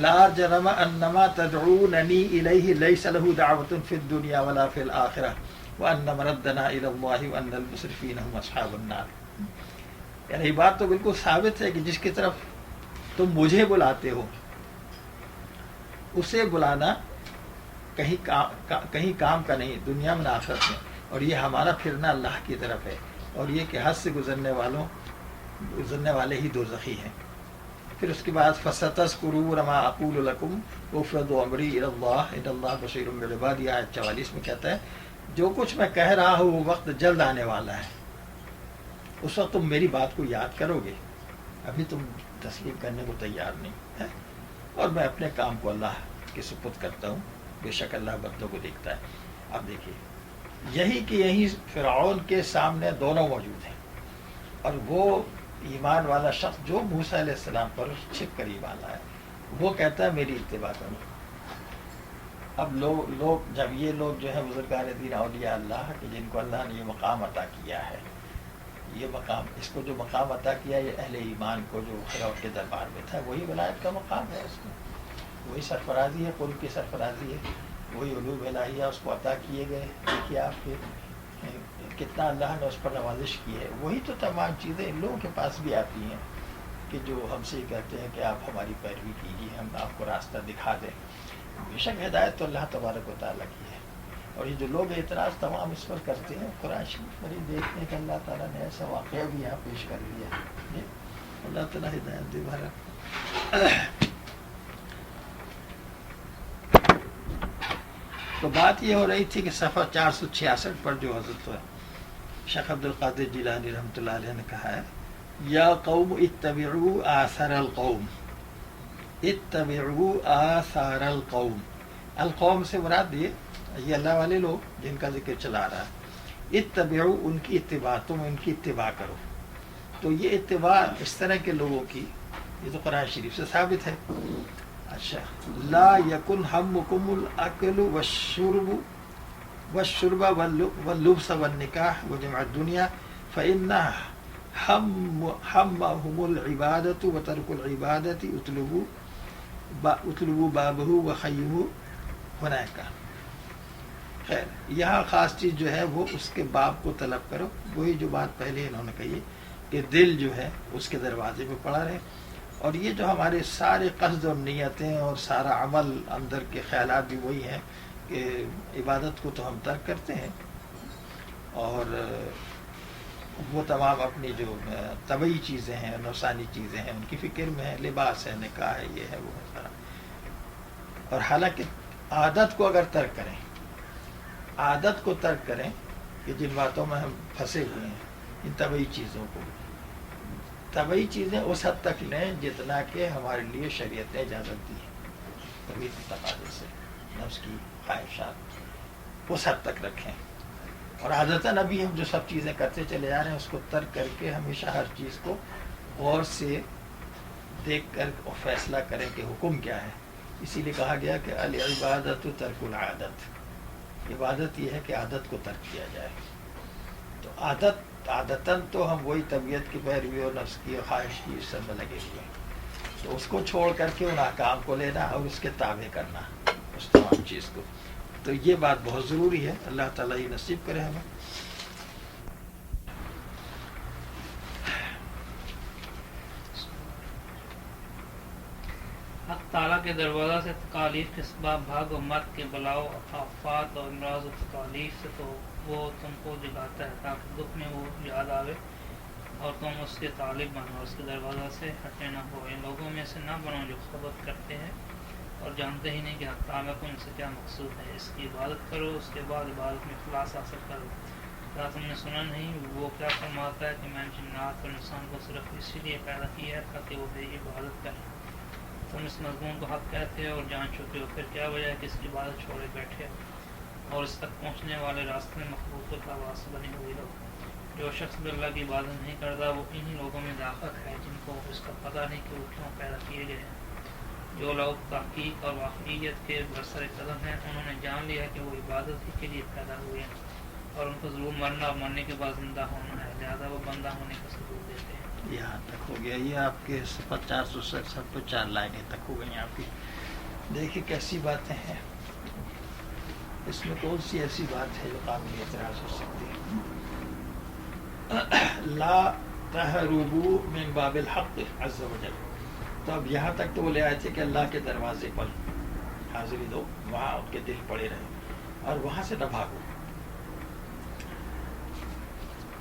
لا جرم انما تدعوننی الیہ لیس له دعوۃ فی الدنیا ولا فی الآخرہ وان مردنا الی اللہ وان المسرفین هم اصحاب النار. یعنی یہ بات تو بالکل ثابت ہے کہ جس کی طرف تم مجھے بلاتے ہو اسے بلانا کہیں کام کا نہیں دنیا میں نہ آخرت میں. اور یہ ہمارا پھرنا اللہ کی طرف ہے اور یہ کہ حد سے گزرنے والے ہی دوزخی ہیں. پھر اس کے بعد فَسَتَذْكُرُونَ مَا أَقُولُ لَكُمْ وَأُفْوِضُ أَمْرِي إِلَى اللَّهِ إِنَّ اللَّهَ بَصِيرٌ بِالْعِبَادِ. آیت 44 میں کہتا ہے جو کچھ میں کہہ رہا ہوں وہ وقت جلد آنے والا ہے. اس وقت تم میری بات کو یاد کرو گے. ابھی تم تسلیم کرنے کو تیار نہیں ہے. اور میں اپنے کام کو اللہ کے سپرد کرتا ہوں. بے شک اللہ بندوں کو دیکھتا ہے. اب دیکھیے یہی کہ یہی فرعون کے سامنے دونوں موجود ہیں اور وہ ایمان والا شخص جو موسیٰ علیہ السلام پر چھپ کر ایمان لایا وہ کہتا ہے میری اتباع کرو. اب لوگ جب یہ لوگ جو ہے بزرگان دین اولیاء اللہ کہ جن کو اللہ نے یہ مقام عطا کیا ہے یہ مقام اس کو جو مقام عطا کیا یہ اہل ایمان کو جو فرعون کے دربار میں تھا وہی ولایت کا مقام ہے. اس میں وہی سرفرازی ہے قرب کی سرفرازی ہے وہی علوم الہیہ اس کو عطا کیے گئے. دیکھیے آپ کے کتنا اللہ نے اس پر نوازش کی ہے. وہی تو تمام چیزیں ان لوگوں کے پاس بھی آتی ہیں کہ جو ہم سے کہتے ہیں کہ آپ ہماری پیروی کیجیے ہم آپ کو راستہ دکھا دیں. بے شک ہدایت تو اللہ تبارک و تعالیٰ کی ہے. اور یہ جو لوگ اعتراض تمام اس پر کرتے ہیں قرآن شریف پر دیکھنے کہ اللہ تعالیٰ نے ایسا واقعہ بھی یہاں پیش کر دیا. اللہ تعالیٰ ہدایت دے بھارا. تو بات یہ ہو رہی تھی کہ صفحہ 466 پر جو حضرت شیخ عبد القادر جیلانی رحمۃ اللہ علیہ نے کہا ہے یا قوم اتبعوا آثار القوم. اتبعوا آثار القوم. القوم سے مراد یہ اللہ والے لوگ جن کا ذکر چلا رہا ہے. اتبعوا ان کی اتباع تم ان کی اتباع کرو. تو یہ اتباع اس طرح کے لوگوں کی یہ تو قرآن شریف سے ثابت ہے. اچھا لا یکن ہمکم الاکل والشرب واللبس والنکاح وجمع الدنیا فإن ہمهم العبادۃ وترک العبادۃ اطلبوا بابہ وخیموا ہناک. خیر یہاں خاص چیز جو ہے وہ اس کے باب کو طلب کرو. وہی جو بات پہلے انہوں نے کہی کہ دل جو ہے اس کے دروازے پہ پڑا رہے. اور یہ جو ہمارے سارے قصد اور نیتیں اور سارا عمل اندر کے خیالات بھی وہی ہیں کہ عبادت کو تو ہم ترک کرتے ہیں اور وہ تمام اپنی جو طبعی چیزیں ہیں نفسانی چیزیں ہیں ان کی فکر میں ہے. لباس ہے نکاح ہے یہ ہے وہ ہے سارا. اور حالانکہ عادت کو اگر ترک کریں عادت کو ترک کریں کہ جن باتوں میں ہم پھنسے ہوئے ہیں ان طبعی چیزوں کو طبعی چیزیں اس حد تک لیں جتنا کہ ہمارے لیے شریعت نے اجازت دی ہے. طبعی تقاضے سے نفس کی خواہشات اس حد تک رکھیں. اور عادتاً ابھی ہم جو سب چیزیں کرتے چلے جا رہے ہیں اس کو ترک کر کے ہمیشہ ہر چیز کو غور سے دیکھ کر فیصلہ کریں کہ حکم کیا ہے. اسی لیے کہا گیا کہ العبادت ترک العادت. عبادت یہ ہے کہ عادت کو ترک کیا جائے. تو عادتاً تو ہم وہی طبیعت کی پیروی اور نفس کی خواہش کی اس سب میں لگے ہوئے ہیں. تو اس کو چھوڑ کر کے ان احکام کو لینا اور اس کے تابع کرنا اس تمام چیز کو. تو یہ بات بہت ضروری ہے. اللہ تعالیٰ یہ نصیب کرے ہمیں. حق تعالیٰ کے دروازہ سے تکالیف کے اسباب بھاگ و مت کے بلاؤ آفات اور امراض و تکالیف سے تو وہ تم کو جگاتا ہے تاکہ دکھ میں وہ یاد آوے اور تم اس کے طالب بنو. اس کے دروازہ سے ہٹے نہ ہو. ان لوگوں میں سے نہ بنو جو خبت کرتے ہیں اور جانتے ہی نہیں کہ حق تعالیٰ کو ان سے کیا مقصود ہے. اس کی عبادت کرو اس کے بعد عبادت میں اخلاص حاصل کرو. کیا تم نے سنا نہیں وہ کیا فرماتا ہے کہ میں جنات اور انسان کو صرف اسی لیے پیدا کیا ہے تاکہ وہ میری عبادت کریں. تم اس مضمون کو حق کہتے ہو اور جان چکے ہو پھر کیا وجہ ہے کہ اس کی عبادت چھوڑے بیٹھے اور اس تک پہنچنے والے راستے میں مخلوق کا واسطہ بنے ہوئے لوگ. جو شخص بھی اللہ کی عبادت نہیں کرتا وہ انہی لوگوں میں داخل ہے جن کو اس کا پتہ نہیں کہ وہ کیوں پیدا کیے گئے ہیں. جو لوگ تحقیق اور واقعیت کے برسر قدم ہیں انہوں نے جان لیا کہ وہ عبادت ہی کے لیے پیدا ہوئے ہیں اور ان کو ضرور مرنا اور مرنے کے بعد زندہ ہونا ہے، لہٰذا وہ بندہ ہونے کا ثبوت دیتے ہیں۔ یہاں تک ہو گیا، یہ آپ کے 467 پہ 4 لائنیں تک ہو گئی آپ کی۔ دیکھیے کیسی باتیں ہیں، اس میں کون سی ایسی بات ہے جو قابل اعتراض ہو سکتی ہے؟ لا تہربوا من باب الحق عز وجل، تو اب یہاں تک تو وہ لے آئے تھے کہ اللہ کے دروازے پر حاضری دو، وہاں ان کے دل پڑے رہے اور وہاں سے نہ بھاگو۔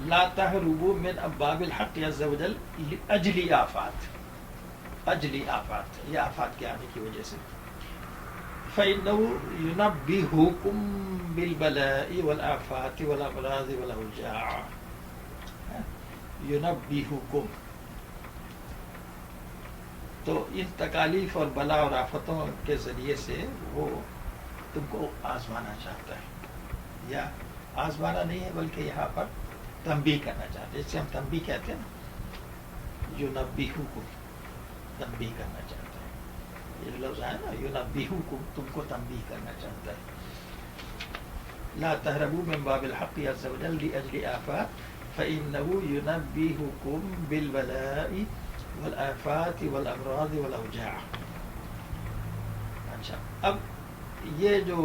لا تہربوا من ابواب الحق عز وجل لاجل آفات، اجلی آفات، یہ آفات کے آنے کی وجہ سے۔ فإنه ينبهكم بالبلاء والآفات والأمراض والأوجاع، ينبهكم، تو ان تکالیف اور بلا اور آفتوں کے ذریعے سے وہ تم کو آزمانا چاہتا ہے، یا آزمانا نہیں ہے بلکہ یہاں پر تنبیہ کرنا چاہتے ہیں، جس سے ہم تنبیہ کہتے ہیں نا، ينبهكم، تنبیہ کرنا چاہتا ہے، یہ لفظ ہے نا ينبهكم، تم کو تنبیہ کرنا چاہتا ہے۔ لا تہربوا من باب الحق عز وجل لأجل آفات فإنه ينبهكم بالبلاء والآفات والأمراض والأوجاع۔ اچھا، اب یہ جو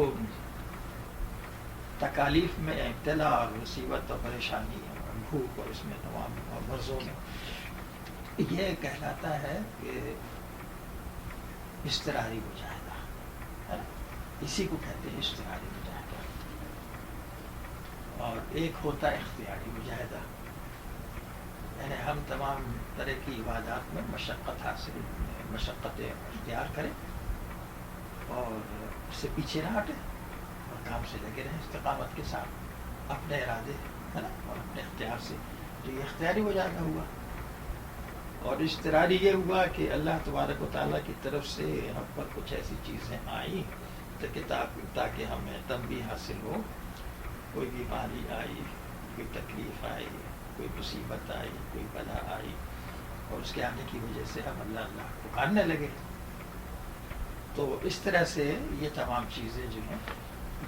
تکالیف میں ابتلا اور مصیبت اور پریشانی اور بھوک اور اس میں تمام اور مرضوں میں، یہ کہلاتا ہے کہ اضطراری مجاہدہ، ہے نا؟ اسی کو کہتے ہیں اضطراری مجاہدہ، اور ایک ہوتا ہے اختیاری مجاہدہ، یعنی ہم تمام طرح کی عبادات میں مشقت اختیار کریں اور اس سے پیچھے نہ ہٹیں اور کام سے لگے رہیں استقامت کے ساتھ، اپنے ارادے، ہے نا، اور اپنے اختیار سے، تو یہ اختیاری مجاہدہ ہوا۔ اور اضطراری یہ ہوا کہ اللہ تبارک و تعالیٰ کی طرف سے ہم پر کچھ ایسی چیزیں آئیں تاکہ ہمیں تنبیہ حاصل ہو، کوئی بیماری آئی، کوئی تکلیف آئی، کوئی مصیبت آئی، کوئی بلا آئی، اور اس کے آنے کی وجہ سے ہم اللہ اللہ پکارنے لگے۔ تو اس طرح سے یہ تمام چیزیں جو ہیں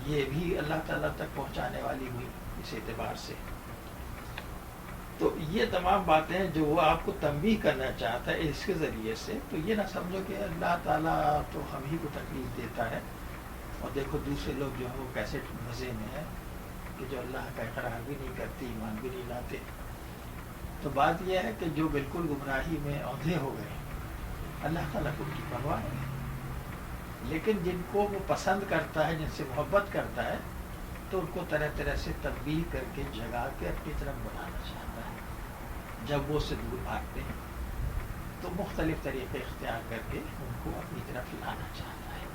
یہ بھی اللہ تعالیٰ تک پہنچانے والی ہوئی اس اعتبار سے۔ تو یہ تمام باتیں جو وہ آپ کو تنبیہ کرنا چاہتا ہے اس کے ذریعے سے، تو یہ نہ سمجھو کہ اللہ تعالیٰ تو ہم ہی کو تکلیف دیتا ہے، اور دیکھو دوسرے لوگ جو ہے وہ کیسے مزے میں ہیں کہ جو اللہ کا اقرار بھی نہیں کرتے، ایمان بھی نہیں لاتے۔ تو بات یہ ہے کہ جو بالکل گمراہی میں اوندھے ہو گئے، اللہ تعالیٰ کو ان کی پرواہ نہیں، لیکن جن کو وہ پسند کرتا ہے، جن سے محبت کرتا ہے، تو ان کو طرح طرح سے تنبیہ کر کے جگا کے اپنی طرف بلانا چاہتا ہے۔ جب وہ سے دور بھاگتے ہیں تو مختلف طریقے اختیار کر کے ان کو اپنی طرف لانا چاہتا ہے۔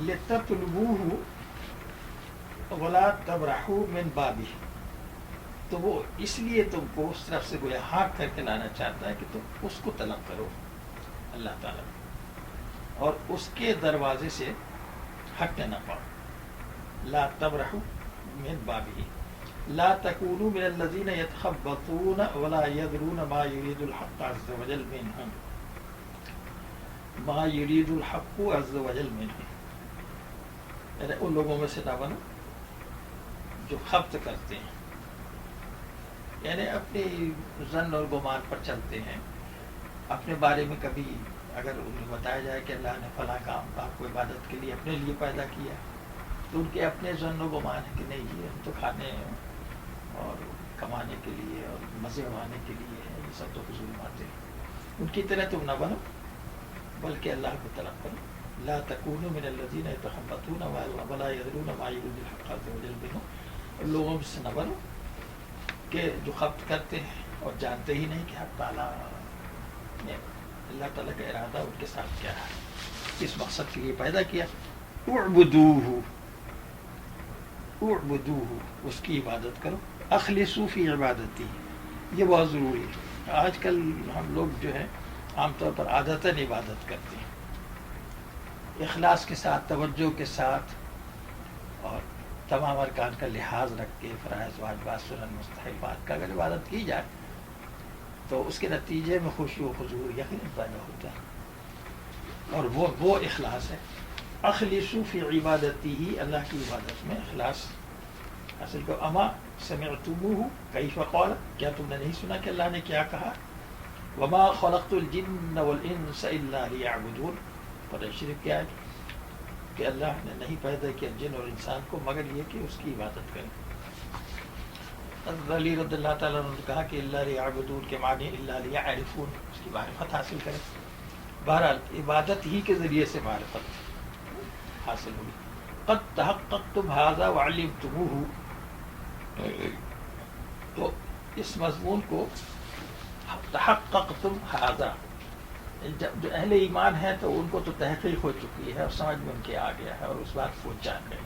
لِتَطْلُبُوهُ وَلَا تَبْرَحُوا مِنْ بَابِهِ، تو وہ اس لیے تم کو اس طرف سے گویا ہانک کر کے لانا چاہتا ہے کہ تم اس کو طلب کرو، اللہ تعالیٰ، اور اس کے دروازے سے ہٹنے نہ پاؤ۔ لا تبرحوا من بابه لا تكونوا من الذين يتخبطون ولا يدرون ما يريد الحق عز وجل منهم، ما يريد الحق عز وجل منهم، یعنی ان لوگوں میں سے نہ بنو جو خبط کرتے ہیں، یعنی اپنی ظن اور گمان پر چلتے ہیں، اپنے بارے میں کبھی اگر انہیں بتایا جائے کہ اللہ نے فلاں کام آپ کو عبادت کے لیے اپنے لیے پیدا کیا، تو ان کے اپنے ظن و گمان ہے کہ نہیں یہ ہم تو کھانے اور کمانے کے لیے اور مزے اڑانے کے لیے ہے، یہ سب تو فضول باتیں ہیں، ان کی طرح تم نہ بنو بلکہ اللہ کو طلب کرو۔ لا تکونوا من الذین یتخبطون ولا یدرون ما یرید الحق عز وجل منهم، ان لوگوں سے نہ بنو کہ جو خبط کرتے ہیں اور جانتے ہی نہیں کہ حق تعالیٰ نے، اللہ تعالیٰ کا ارادہ ان کے ساتھ کیا ہے، کس مقصد کے لیے پیدا کیا۔ اعبدوہ، اعبدوہ، اس کی عبادت کرو، اخلصوا فی عبادتی، یہ بہت ضروری ہے۔ آج کل ہم لوگ جو ہے عام طور پر عادتاً عبادت کرتے ہیں، اخلاص کے ساتھ، توجہ کے ساتھ، اور تمام ارکان کا لحاظ رکھ کے فرائض واجبات سنن مستحبات کا اگر عبادت کی جائے تو اس کے نتیجے میں خوشی و حضور یقیناً پیدا ہوتا ہے، اور وہ اخلاص ہے۔ اخلصوا فی عبادتی ہی، اللہ کی عبادت میں اخلاص حاصل کو اما سمعتموہ کیف قال، کیا تم نے نہیں سنا کہ اللہ نے کیا کہا؟ وما خلقت الجن والانس الا لیعبدون، قرآن شریف کیا ہے کہ اللہ نے نہیں پیدا کیا جن اور انسان کو مگر یہ کہ اس کی عبادت کریں۔ حضرت علی رضی اللہ تعالیٰ عنہ نے کہا کہ اللہ لیعبدون کے معنی اللہ لیعرفون، اس کی معرفت حاصل کریں۔ بہرحال عبادت ہی کے ذریعے سے معرفت حاصل ہوگی۔ قد تحققتم ھذا وعلمتموہ، تو اس مضمون کو تحققتم ھذا، جو اہل ایمان ہے تو ان کو تو تحقیق ہو چکی ہے اور سمجھ میں ان کے آ گیا ہے اور اس بات کو جان گئے۔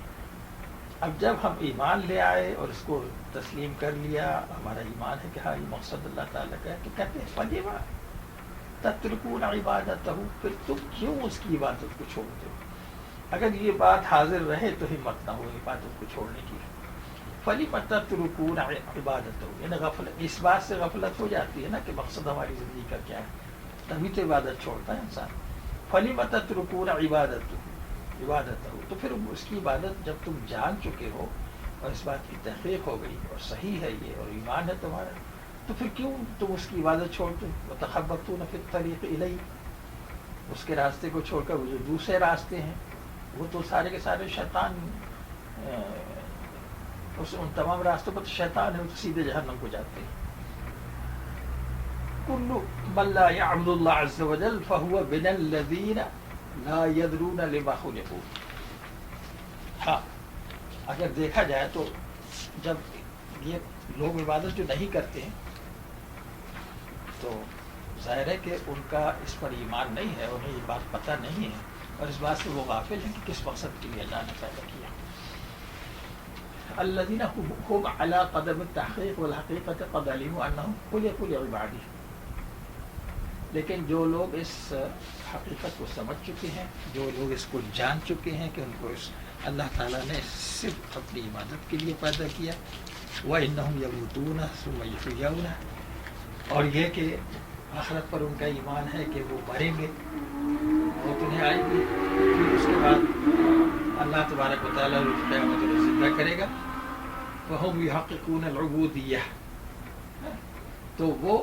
اب جب ہم ایمان لے آئے اور اس کو تسلیم کر لیا، ہمارا ایمان ہے کہ ہاں یہ مقصد اللہ تعالیٰ کا ہے، تو کہتے ہیں فَلِمَ تَتْرُكُونَ عِبَادَتَهُ، پھر تم کیوں اس کی عبادت کو چھوڑتے ہو؟ اگر یہ بات حاضر رہے تو ہمت نہ ہو عبادت کو چھوڑنے کی۔ فَلِمَ تَتْرُكُونَ عِبَادَتَهُ، یعنی غفلت، اس بات سے غفلت ہو جاتی ہے نا کہ مقصد ہماری زندگی کا کیا ہے، تبھی تو عبادت چھوڑتا ہے انسان۔ فَلِمَ تَتْرُكُونَ عِبَادَتَهُ، تو پھر اس کی عبادت جب تم جان چکے ہو اور اس بات کی تحقیق ہو گئی اور صحیح ہے یہ اور ایمان ہے تمہارا، تو پھر کیوں تم اس کی عبادت چھوڑتے ہو؟ وَتَخَبَّطُونَ فِي الطَّرِيقِ إِلَيْهِ، اس کے راستے کو چھوڑ کر وہ جو دوسرے راستے ہیں وہ تو سارے کے سارے شیطان، ان تمام راستوں پر تو شیطان ہے، وہ تو سیدھے جہنم کو جاتے ہیں۔ كُلُّ مَن لَا يَعْبُدُ اللَّهَ عَزَّ وَجَلَّ فَهُوَ مِنَ الَّذِينَ لَا يَدْرُونَ لِمَا خُلِقُوا۔ ہاں اگر دیکھا جائے تو جب یہ لوگ عبادت جو نہیں کرتے ہیں تو ظاہر ہے کہ ان کا اس پر ایمان نہیں ہے، انہیں یہ بات پتہ نہیں ہے اور اس بات سے وہ غافل ہیں کہ کس مقصد کے لیے اللہ نے پیدا کیا۔ الذین هم علی قدم التحقیق والحقیقت قد علموا انہم خلقوا لعبادہ، لیکن جو لوگ اس حقیقت کو سمجھ چکے ہیں، جو لوگ اس کو جان چکے ہیں کہ ان کو اس اللہ تعالیٰ نے صرف اپنی عبادت کے لیے پیدا کیا، وَإِنَّهُمْ يَمُوتُونَ ثُمَّ يُحْيَوْنَ، اور یہ کہ آخرت پر ان کا ایمان ہے کہ وہ مریں گے، موت انہیں آئے گی، پھر اس کے بعد اللہ تبارک و تعالیٰ قیامت میں زندہ کرے گا۔ وَهُمْ يُحَقِّقُونَ الْعُبُودِيَّةَ، تو وہ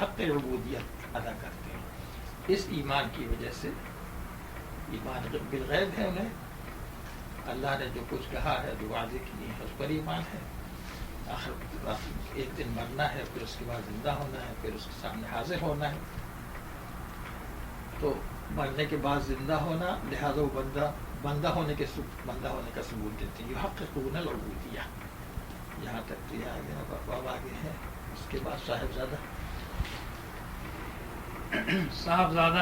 حق عبودیت ادا کرتے ہیں اس ایمان کی وجہ سے۔ ایمان بالغیب ہے انہیں، اللہ نے جو کچھ کہا ہے، جو وعدے کیے ہیں اس پر ایمان ہے، آخر ایک دن مرنا ہے، پھر اس کے بعد زندہ ہونا ہے، پھر اس کے سامنے حاضر ہونا ہے، تو مرنے کے بعد زندہ ہونا، لہذا وہ بندہ ہونے کا ثبوت دیتے ہیں۔ یحققون العبودیہ، یہاں تک تو یہ آگے نا باب آگے ہے، اس کے بعد صاحبزادہ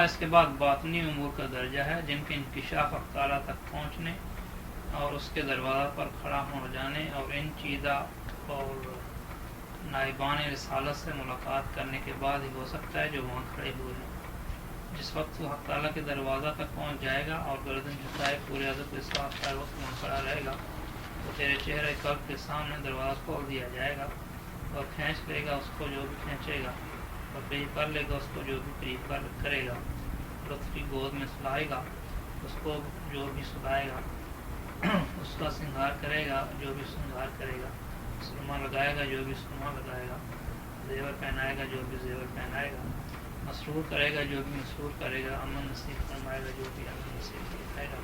اس کے بعد باطنی امور کا درجہ ہے جن کے انکشاف حق تعالیٰ تک پہنچنے اور اس کے دروازہ پر کھڑا ہو جانے اور ان چیدہ اور نائبان رسالت سے ملاقات کرنے کے بعد ہی ہو سکتا ہے جو وہاں کھڑے ہوئے ہیں۔ جس وقت وہ حق تعالیٰ کے دروازہ تک پہنچ جائے گا اور گردن جھکائے پورے عزت کے ساتھ ہر وقت وہاں کھڑا رہے گا، تو تیرے چہرے قلب کے سامنے دروازہ کھول دیا جائے گا اور کھینچ لے گا اس کو جو بھی کھینچے گا، اور قریب کر لے گا اس کو جو بھی قریب کرے گا، لطف کی گود میں سلائے گا اس کو جو بھی سلائے گا، اس کا سنگار کرے گا جو بھی سنگار کرے گا، سرما لگائے گا جو بھی سرما لگائے گا، زیور پہنائے گا جو بھی زیور پہنائے گا، مسرور کرے گا جو بھی مسرور کرے گا، امن نصیب فرمائے گا جو بھی امن نصیب فرمائے گا،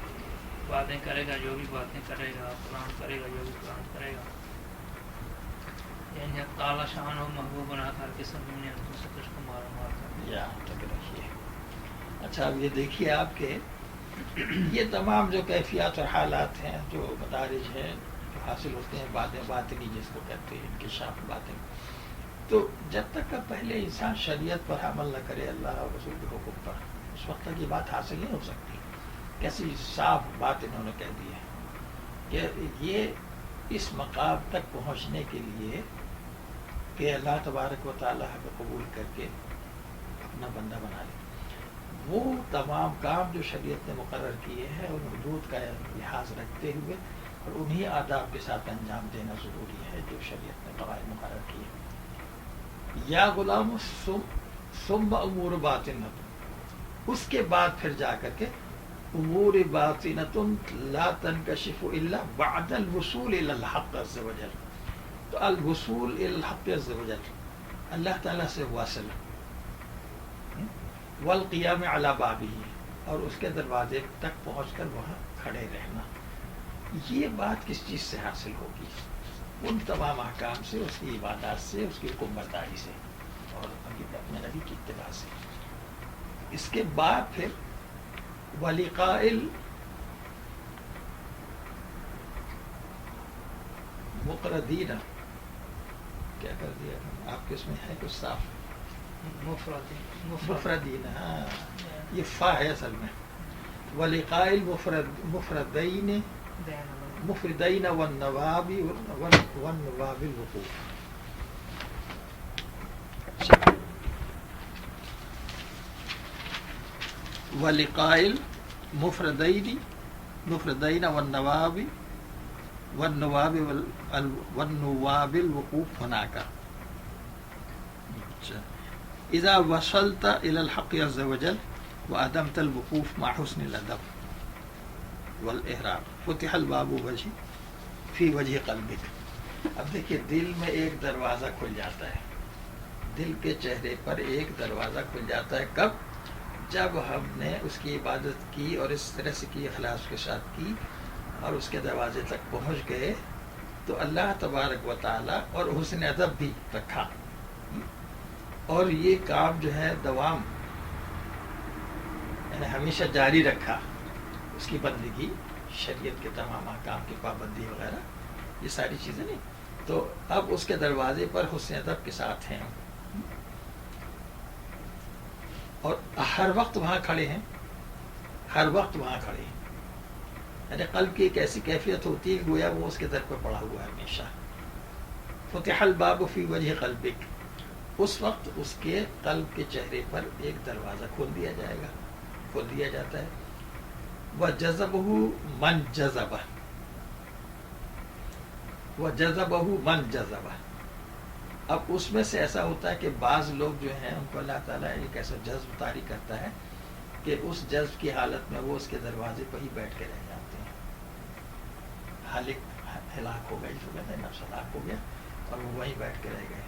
باتیں کرے گا جو بھی باتیں کرے گا، قرآن کرے گا جو بھی قرآن کرے گا، یعنی تعالیٰ شان و محبوب بنا کر کے سب نے ان سے کچھ کو مارا مار کر رکھیے۔ اچھا اب یہ دیکھیے آپ کے یہ تمام جو کیفیات اور حالات ہیں، جو مدارج ہیں جو حاصل ہوتے ہیں، باتیں باطنی جس کو کہتے ہیں، انکشاف باتیں، تو جب تک کہ پہلے انسان شریعت پر عمل نہ کرے، اللہ اور رسول کے حکم پر، اس وقت تک یہ بات حاصل نہیں ہو سکتی۔ کیسی صاف بات انہوں نے کہہ دی ہے کہ یہ اس مقام تک پہنچنے کے لیے کہ اللہ تبارک و تعالیٰ کو قبول کر کے اپنا بندہ بنا لے، وہ تمام کام جو شریعت نے مقرر کیے ہیں ان حدود کا لحاظ رکھتے ہوئے اور انہی آداب کے ساتھ انجام دینا ضروری ہے جو شریعت نے قواعد مقرر کیے۔ یا غلام ثم امور باطنہ، اس کے بعد پھر جا کر کے امور باطنۃ لا تنکشف الا بعد الوصول الى الحق عز وجل. تو الوصول الى الحق عز وجل اللہ تعالیٰ سے واصل، والقیام علی بابہ، اور اس کے دروازے تک پہنچ کر وہاں کھڑے رہنا. یہ بات کس چیز سے حاصل ہوگی؟ ان تمام احکام سے، اس کی عبادات سے، اس کی حکم برداری سے، اور اپنے نبی کی اتباع سے. اس کے بعد پھر ولقاء المقربین، کیا کر دیا آپ کے اس میں ہے کچھ صاف؟ مفردین، ہاں یہ فا ہے اصل میں. ولقاء المفردین مفردین والنواب الوقوف. ولقاء المفردین والنواب الوقوف ہونا کا. اذا وصلت الى الحق عز وجل وعدمت الوقوف مع حسن الادب والاحرام فتح الباب فی وجہ قلبک. اب دیکھیے دل میں ایک دروازہ کھل جاتا ہے، دل کے چہرے پر ایک دروازہ کھل جاتا ہے. کب؟ جب ہم نے اس کی عبادت کی اور اس طرح سے کی، اخلاص کے ساتھ کی، اور اس کے دروازے تک پہنچ گئے تو اللہ تبارک و تعالیٰ اور حسن ادب بھی رکھا، اور یہ کام جو ہے دوام یعنی ہمیشہ جاری رکھا. اس کی بندگی، شریعت کے تمام احکام کی پابندی وغیرہ، یہ ساری چیزیں نہیں. تو اب اس کے دروازے پر حسن ادب کے ساتھ ہیں، اور ہر وقت وہاں کھڑے ہیں، ہر وقت وہاں کھڑے ہیں. یعنی قلب کی ایک ایسی کیفیت ہوتی ہے گویا وہ اس کے در پر پڑا ہوا ہے ہمیشہ. فتح الباب فی وجہ قلبک، اس وقت اس کے قلب کے چہرے پر ایک دروازہ کھول دیا جائے گا، کھول دیا جاتا ہے. وَجَذَبَهُ مَنْ جَذَبَهُ، وَجَذَبَهُ مَنْ جَذَبَهُ. اب اس میں سے ایسا ہوتا ہے کہ بعض لوگ جو ہیں ان کو اللہ تعالیٰ ایک ایسا جذب طاری کرتا ہے کہ اس جذب کی حالت میں وہ اس کے دروازے پر ہی بیٹھ کے رہ جاتے ہیں. ہلاک ہو گئے، جو کہتے ہیں نفس ہلاک ہو گیا اور وہ وہیں بیٹھ کے رہ گئے.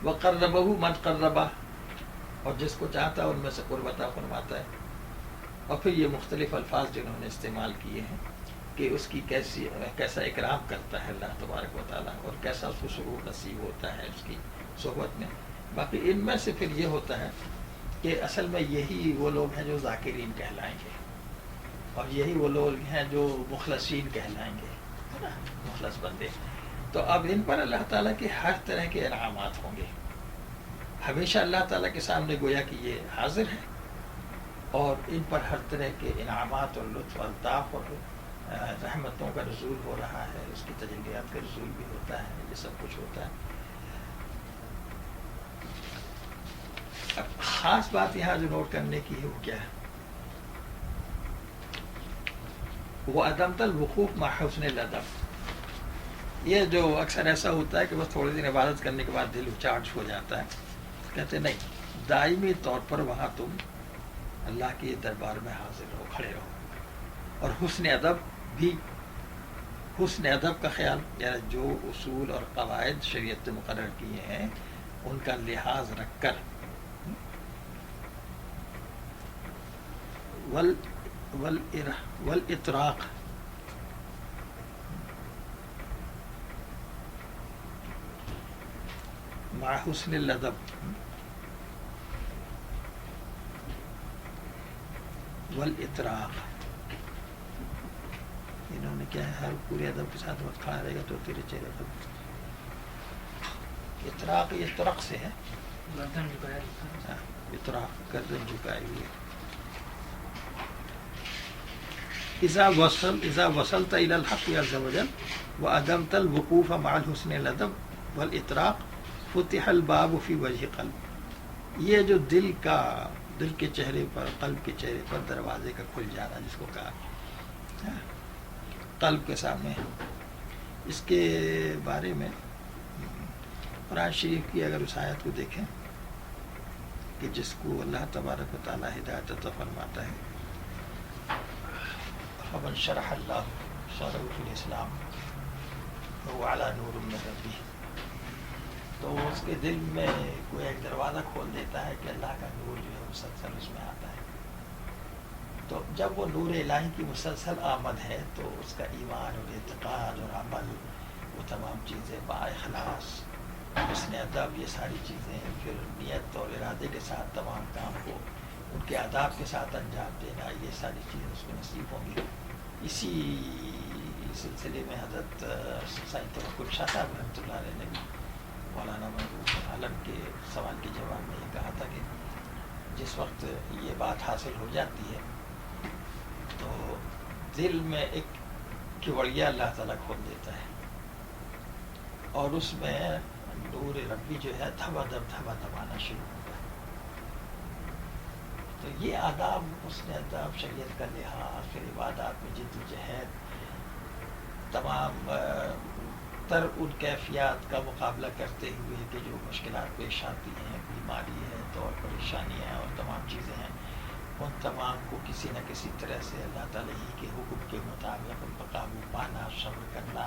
وَقَرَّبَهُ مَنْ قَرَّبَهُ، اور جس کو چاہتا ہے ان میں سے قرب عطا فرماتا ہے. اور پھر یہ مختلف الفاظ جنہوں نے استعمال کیے ہیں کہ اس کی کیسا اکرام کرتا ہے اللہ تبارک و تعالیٰ، اور کیسا اس کو سرور نصیب ہوتا ہے اس کی صحبت میں. باقی ان میں سے پھر یہ ہوتا ہے کہ اصل میں یہی وہ لوگ ہیں جو ذاکرین کہلائیں گے، اور یہی وہ لوگ ہیں جو مخلصین کہلائیں گے، ہے نا، مخلص بندے. تو اب ان پر اللہ تعالیٰ کے ہر طرح کے انعامات ہوں گے. ہمیشہ اللہ تعالیٰ کے سامنے گویا کہ یہ حاضر ہے، اور ان پر ہر طرح کے انعامات اور لطف الطاف اور رحمتوں کا نزول ہو رہا ہے، اس کی تجلیات کا نزول بھی ہوتا ہے، یہ سب کچھ ہوتا ہے. اب خاص بات یہاں جو نوٹ کرنے کی ہے وہ کیا ہے؟ وہ عدم الوقوف مع حسن الادب. یہ جو اکثر ایسا ہوتا ہے کہ بس تھوڑے دن عبادت کرنے کے بعد دل چارج ہو جاتا ہے، کہتے نہیں، دائمی طور پر وہاں تم اللہ کے دربار میں حاضر رہو، کھڑے رہو. اور حسن ادب بھی، حسن ادب کا خیال، یعنی جو اصول اور قواعد شریعت نے مقرر کیے ہیں ان کا لحاظ رکھ کر، والاطراق، مع حسن الادب، والاطراق. انہوں نے کیا ہے، ہر پورے ادب کے ساتھ وقت کھڑا رہے گا تو تیرے چہرے پر. اطراق یہ طرق سے ہے، گردن جھکایا، اطراق گردن جھکائی ہوئی. اذا وصلت الى الحق عز وجل وعدمت الوقوف مع الحسن الادب والاطراق فتح الباب فی وجہ قلب. یہ جو دل کے چہرے پر، قلب کے چہرے پر دروازے کا کھل جانا جس کو کہا، قلب کے سامنے، اس کے بارے میں قرآن شریف کی اگر اس آیت کو دیکھیں کہ جس کو اللہ تبارک و تعالیٰ ہدایت عطا فرماتا ہے فمن شرح اللہ صدرہ فی الاسلام وہ علی نور من ربہ، تو اس کے دل میں کوئی ایک دروازہ کھول دیتا ہے کہ اللہ کا نور جو ہے مسلسل اس میں آتا ہے. تو جب وہ نور الہی کی مسلسل آمد ہے تو اس کا ایمان اور اعتقاد اور عمل، وہ تمام چیزیں با اخلاص، حسن ادب، یہ ساری چیزیں، پھر نیت اور ارادے کے ساتھ تمام کام کو ان کے آداب کے ساتھ انجام دینا، یہ ساری چیزیں اس کو نصیب ہوں گی. اسی سلسلے میں حضرت سید توکل شاہ صاحب رحمۃ اللہ علیہ نے بھی مولانا محبوب عالم کے سوال کے جواب میں یہ کہا تھا کہ جس وقت یہ بات حاصل ہو جاتی ہے تو دل میں ایک کیوڑیا اللہ تعالیٰ کھول دیتا ہے اور اس میں نور ربی جو ہے دھما دھم آنا شروع ہوتا ہے. تو یہ آداب، حسن ادب، شریعت کا لحاظ، پھر عبادات میں جد و جہد، تمام تر ان کیفیات کا مقابلہ کرتے ہوئے کہ جو مشکلات پیش آتی ہیں، بیماری ہے تو اور پریشانیاں ہیں اور تمام چیزیں ہیں، ان تمام کو کسی نہ کسی طرح سے اللہ تعالیٰ ہی کے حکم کے مطابق ان پر قابو پانا، صبر کرنا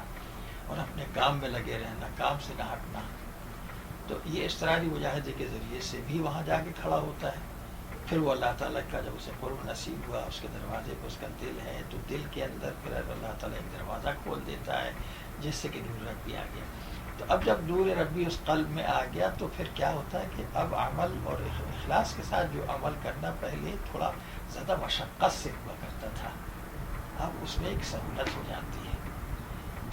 اور اپنے کام میں لگے رہنا، کام سے نہ ہٹنا. تو یہ اضطراری مجاہدے کے ذریعے سے بھی وہاں جا کے کھڑا ہوتا ہے. پھر وہ اللہ تعالیٰ کا جب اسے قرب نصیب ہوا، اس کے دروازے پہ اس کا دل ہے، تو دل کے اندر پھر اللہ تعالیٰ ایک دروازہ کھول دیتا ہے جس سے کہ نور ربی آ گیا. تو اب جب نور ربی اس قلب میں آ گیا تو پھر کیا ہوتا ہے کہ اب عمل اور اخلاص کے ساتھ جو عمل کرنا پہلے تھوڑا زیادہ مشقت سے ہوا کرتا تھا، اب اس میں ایک سہولت ہو جاتی ہے.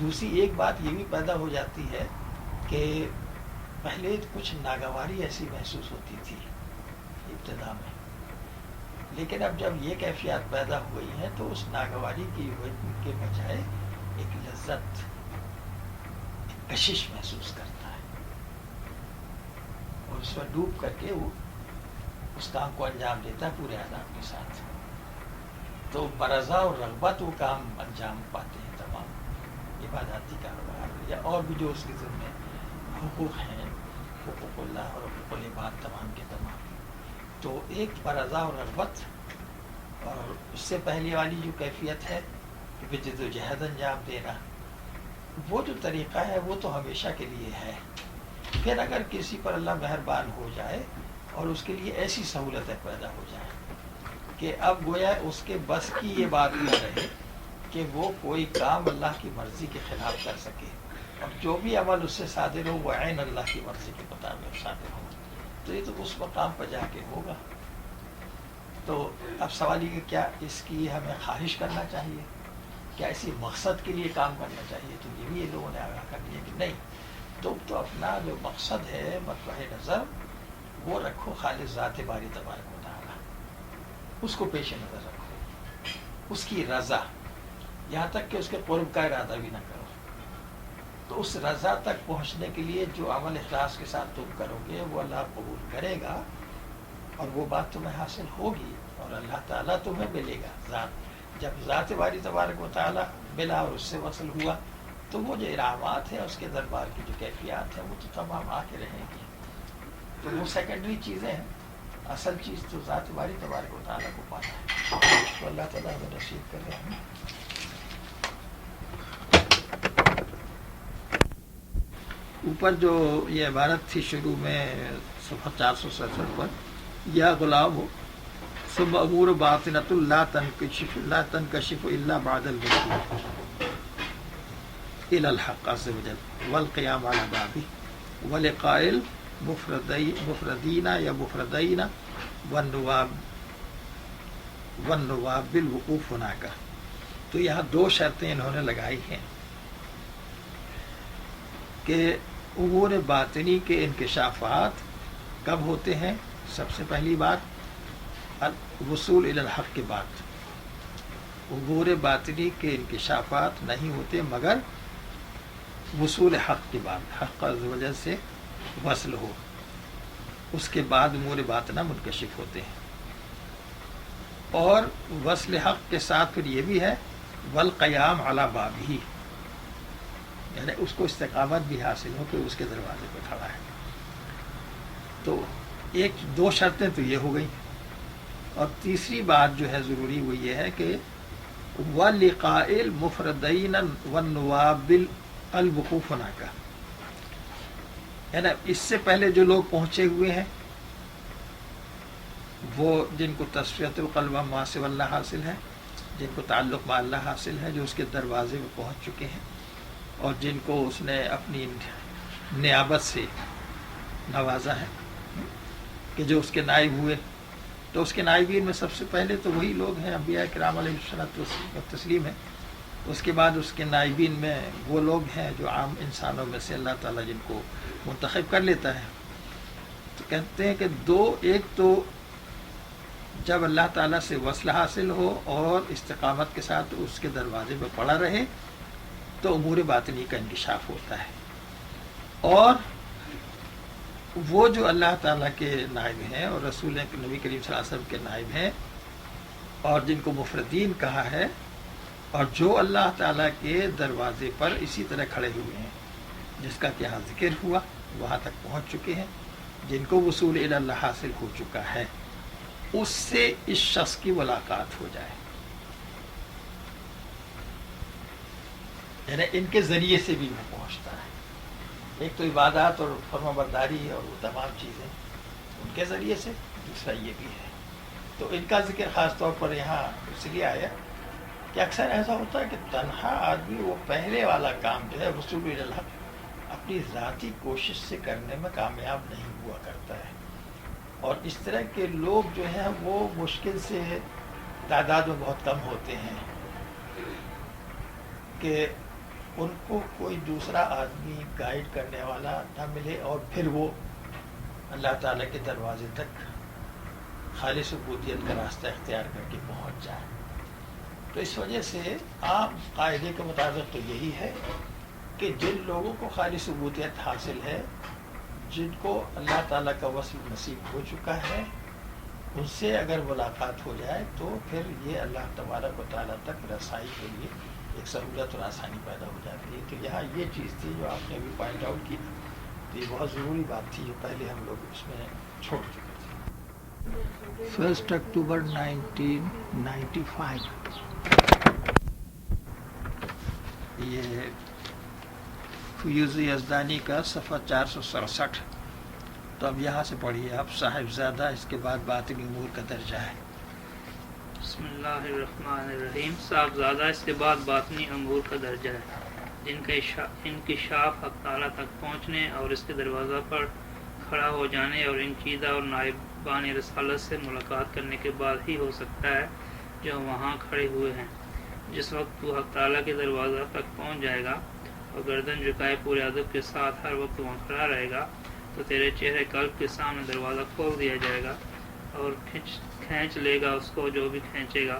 دوسری ایک بات یہ بھی پیدا ہو جاتی ہے کہ پہلے کچھ ناگواری ایسی محسوس ہوتی تھی ابتدا میں، لیکن اب جب یہ کیفیات پیدا ہوئی ہیں تو اس ناگواری کی کے بجائے ایک لذت، ایک کشش محسوس کرتا ہے اور اس میں ڈوب کر کے وہ اس کام کو انجام دیتا ہے پورے آداب کے ساتھ. تو برضا اور رغبت وہ کام انجام پاتے ہیں، تمام عباداتی کاروبار یا اور بھی جو اس کے ذمہ حقوق ہیں، حقوق اللہ اور حقوق العباد تمام کے تمام. تو ایک برضا اور رغبت، اور اس سے پہلے والی جو کیفیت ہے کہ جد و جہد انجام دینا، وہ جو طریقہ ہے وہ تو ہمیشہ کے لیے ہے. پھر اگر کسی پر اللہ مہربان ہو جائے اور اس کے لیے ایسی سہولتیں پیدا ہو جائیں کہ اب گویا اس کے بس کی یہ بات نہ رہے کہ وہ کوئی کام اللہ کی مرضی کے خلاف کر سکے، اور جو بھی عمل اس سے صادر ہو وہ عین اللہ کی مرضی کے مطابق صادر ہو، تو یہ تو اس مقام پر جا کے ہوگا. تو اب سوال یہ کہ کیا اس کی ہمیں خواہش کرنا چاہیے، کیا اسی مقصد کے لیے کام کرنا چاہیے؟ تو یہ بھی یہ لوگوں نے آگاہ کر دیا کہ نہیں، تم تو اپنا جو مقصد ہے، مطلع نظر، وہ رکھو خالص ذات باری تبارک و تعالیٰ، اس کو پیش نظر رکھو، اس کی رضا، یہاں تک کہ اس کے قرب کا ارادہ بھی نہ کرو. تو اس رضا تک پہنچنے کے لیے جو عمل اخلاص کے ساتھ تم کرو گے وہ اللہ قبول کرے گا، اور وہ بات تمہیں حاصل ہوگی اور اللہ تعالیٰ تمہیں ملے گا. جب ذات باری تبارک و تعالیٰ ملا اور اس سے وصل ہوا تو وہ جو انعامات ہیں، اس کے دربار کی جو کیفیات ہیں، وہ تو تمام آ کے رہیں گی. تو وہ سیکنڈری چیزیں ہیں، اصل چیز تو ذات باری تبارک و تعالیٰ کو پانا ہے. تو اللہ تعالیٰ ہمیں نصیب کر رہے ہیں. اوپر جو یہ عبارت تھی شروع میں صفحہ 467 پر، یا غلام ہو ثم امور باطنۃ لا تنکشف الا بعد الوصول الى الحق عز وجل والقیام علی بابه ولقاء المفردین یا مفردین والنواب بالوقوف هناك. تو یہاں دو شرطیں انہوں نے لگائی ہیں کہ امور باطنی کے انکشافات کب ہوتے ہیں. سب سے پہلی بات وصول الی الحق کے بعد. امور باطنی کے انکشافات نہیں ہوتے مگر وصول حق کے بعد، حق عز و جل سے وصل ہو، اس کے بعد امور باطنہ منکشف ہوتے ہیں. اور وصل حق کے ساتھ پھر یہ بھی ہے والقیام علی بابہ، یعنی اس کو استقامت بھی حاصل ہو کہ اس کے دروازے پہ کھڑا ہے. تو دو شرطیں تو یہ ہو گئی. اور تیسری بات جو ہے ضروری وہ یہ ہے کہ وَلِقَاءِ الْمُفْرَدَيْنَ وَالنُّوَابِ الْوُقُوفُ هُنَاكَ، ہے نا. اس سے پہلے جو لوگ پہنچے ہوئے ہیں وہ جن کو تصفیت القلب مع سوی اللہ حاصل ہے، جن کو تعلق مع اللہ حاصل ہے، جو اس کے دروازے میں پہنچ چکے ہیں، اور جن کو اس نے اپنی نیابت سے نوازا ہے کہ جو اس کے نائب ہوئے. تو اس کے نائبین میں سب سے پہلے تو وہی لوگ ہیں انبیاء کرام علیہ الصلوۃ والتسلیم ہے. اس کے بعد اس کے نائبین میں وہ لوگ ہیں جو عام انسانوں میں سے اللہ تعالیٰ جن کو منتخب کر لیتا ہے. تو کہتے ہیں کہ ایک تو جب اللہ تعالیٰ سے وصل حاصل ہو اور استقامت کے ساتھ اس کے دروازے پہ پڑا رہے تو امور باطنی کا انکشاف ہوتا ہے. اور وہ جو اللہ تعالیٰ کے نائب ہیں اور رسول نبی کریم صلی اللہ علیہ وسلم کے نائب ہیں اور جن کو مفردین کہا ہے، اور جو اللہ تعالیٰ کے دروازے پر اسی طرح کھڑے ہوئے ہیں جس کا کہ یہاں ذکر ہوا، وہاں تک پہنچ چکے ہیں، جن کو وصول الی اللہ حاصل ہو چکا ہے، اس سے اس شخص کی ملاقات ہو جائے. یعنی ان کے ذریعے سے بھی وہ پہنچتا ہے. ایک تو عبادات اور فرما برداری اور وہ تمام چیزیں ان کے ذریعے سے، دوسرا یہ بھی ہے. تو ان کا ذکر خاص طور پر یہاں اس لیے آیا کہ اکثر ایسا ہوتا ہے کہ تنہا آدمی وہ پہلے والا کام جو ہے وصول الی اللہ اپنی ذاتی کوشش سے کرنے میں کامیاب نہیں ہوا کرتا ہے. اور اس طرح کے لوگ جو ہیں وہ مشکل سے تعداد میں بہت کم ہوتے ہیں کہ ان کو کوئی دوسرا آدمی گائیڈ کرنے والا نہ ملے اور پھر وہ اللہ تعالیٰ کے دروازے تک خالص عبودیت کا راستہ اختیار کر کے پہنچ جائے. تو اس وجہ سے عام قاعدے کے مطابق تو یہی ہے کہ جن لوگوں کو خالص عبودیت حاصل ہے، جن کو اللہ تعالیٰ کا وصل نصیب ہو چکا ہے، ان سے اگر ملاقات ہو جائے تو پھر یہ اللہ تبارک و تعالیٰ تک رسائی کے لیے ایک سہولت اور آسانی پیدا ہو جاتی ہے. تو یہاں یہ چیز تھی جو آپ نے ابھی پوائنٹ آؤٹ کی، تو یہ بہت ضروری بات تھی جو پہلے ہم لوگ اس میں چھوڑ چکے تھے. 1 اکتوبر 1995 یہ فیوزی یزدانی کا صفحہ 467. تو اب یہاں سے پڑھیے آپ. صاحبزادہ اس کے بعد باطنی امور کا درجہ ہے. بسم اللہ الرحمن الرحیم. صاحبزادہ اس کے بعد باطنی امور کا درجہ ہے، جن کا انکشاف حق تعالیٰ تک پہنچنے اور اس کے دروازہ پر کھڑا ہو جانے اور انقیدہ اور نائبان رسالت سے ملاقات کرنے کے بعد ہی ہو سکتا ہے جو وہاں کھڑے ہوئے ہیں. جس وقت تو حق تعالیٰ کے دروازہ تک پہنچ جائے گا اور گردن جھکائے پورے ادب کے ساتھ ہر وقت وہاں کھڑا رہے گا تو تیرے چہرے قلب کے سامنے دروازہ کھول دیا جائے گا اور کھینچ لے گا اس کو جو بھی کھینچے گا،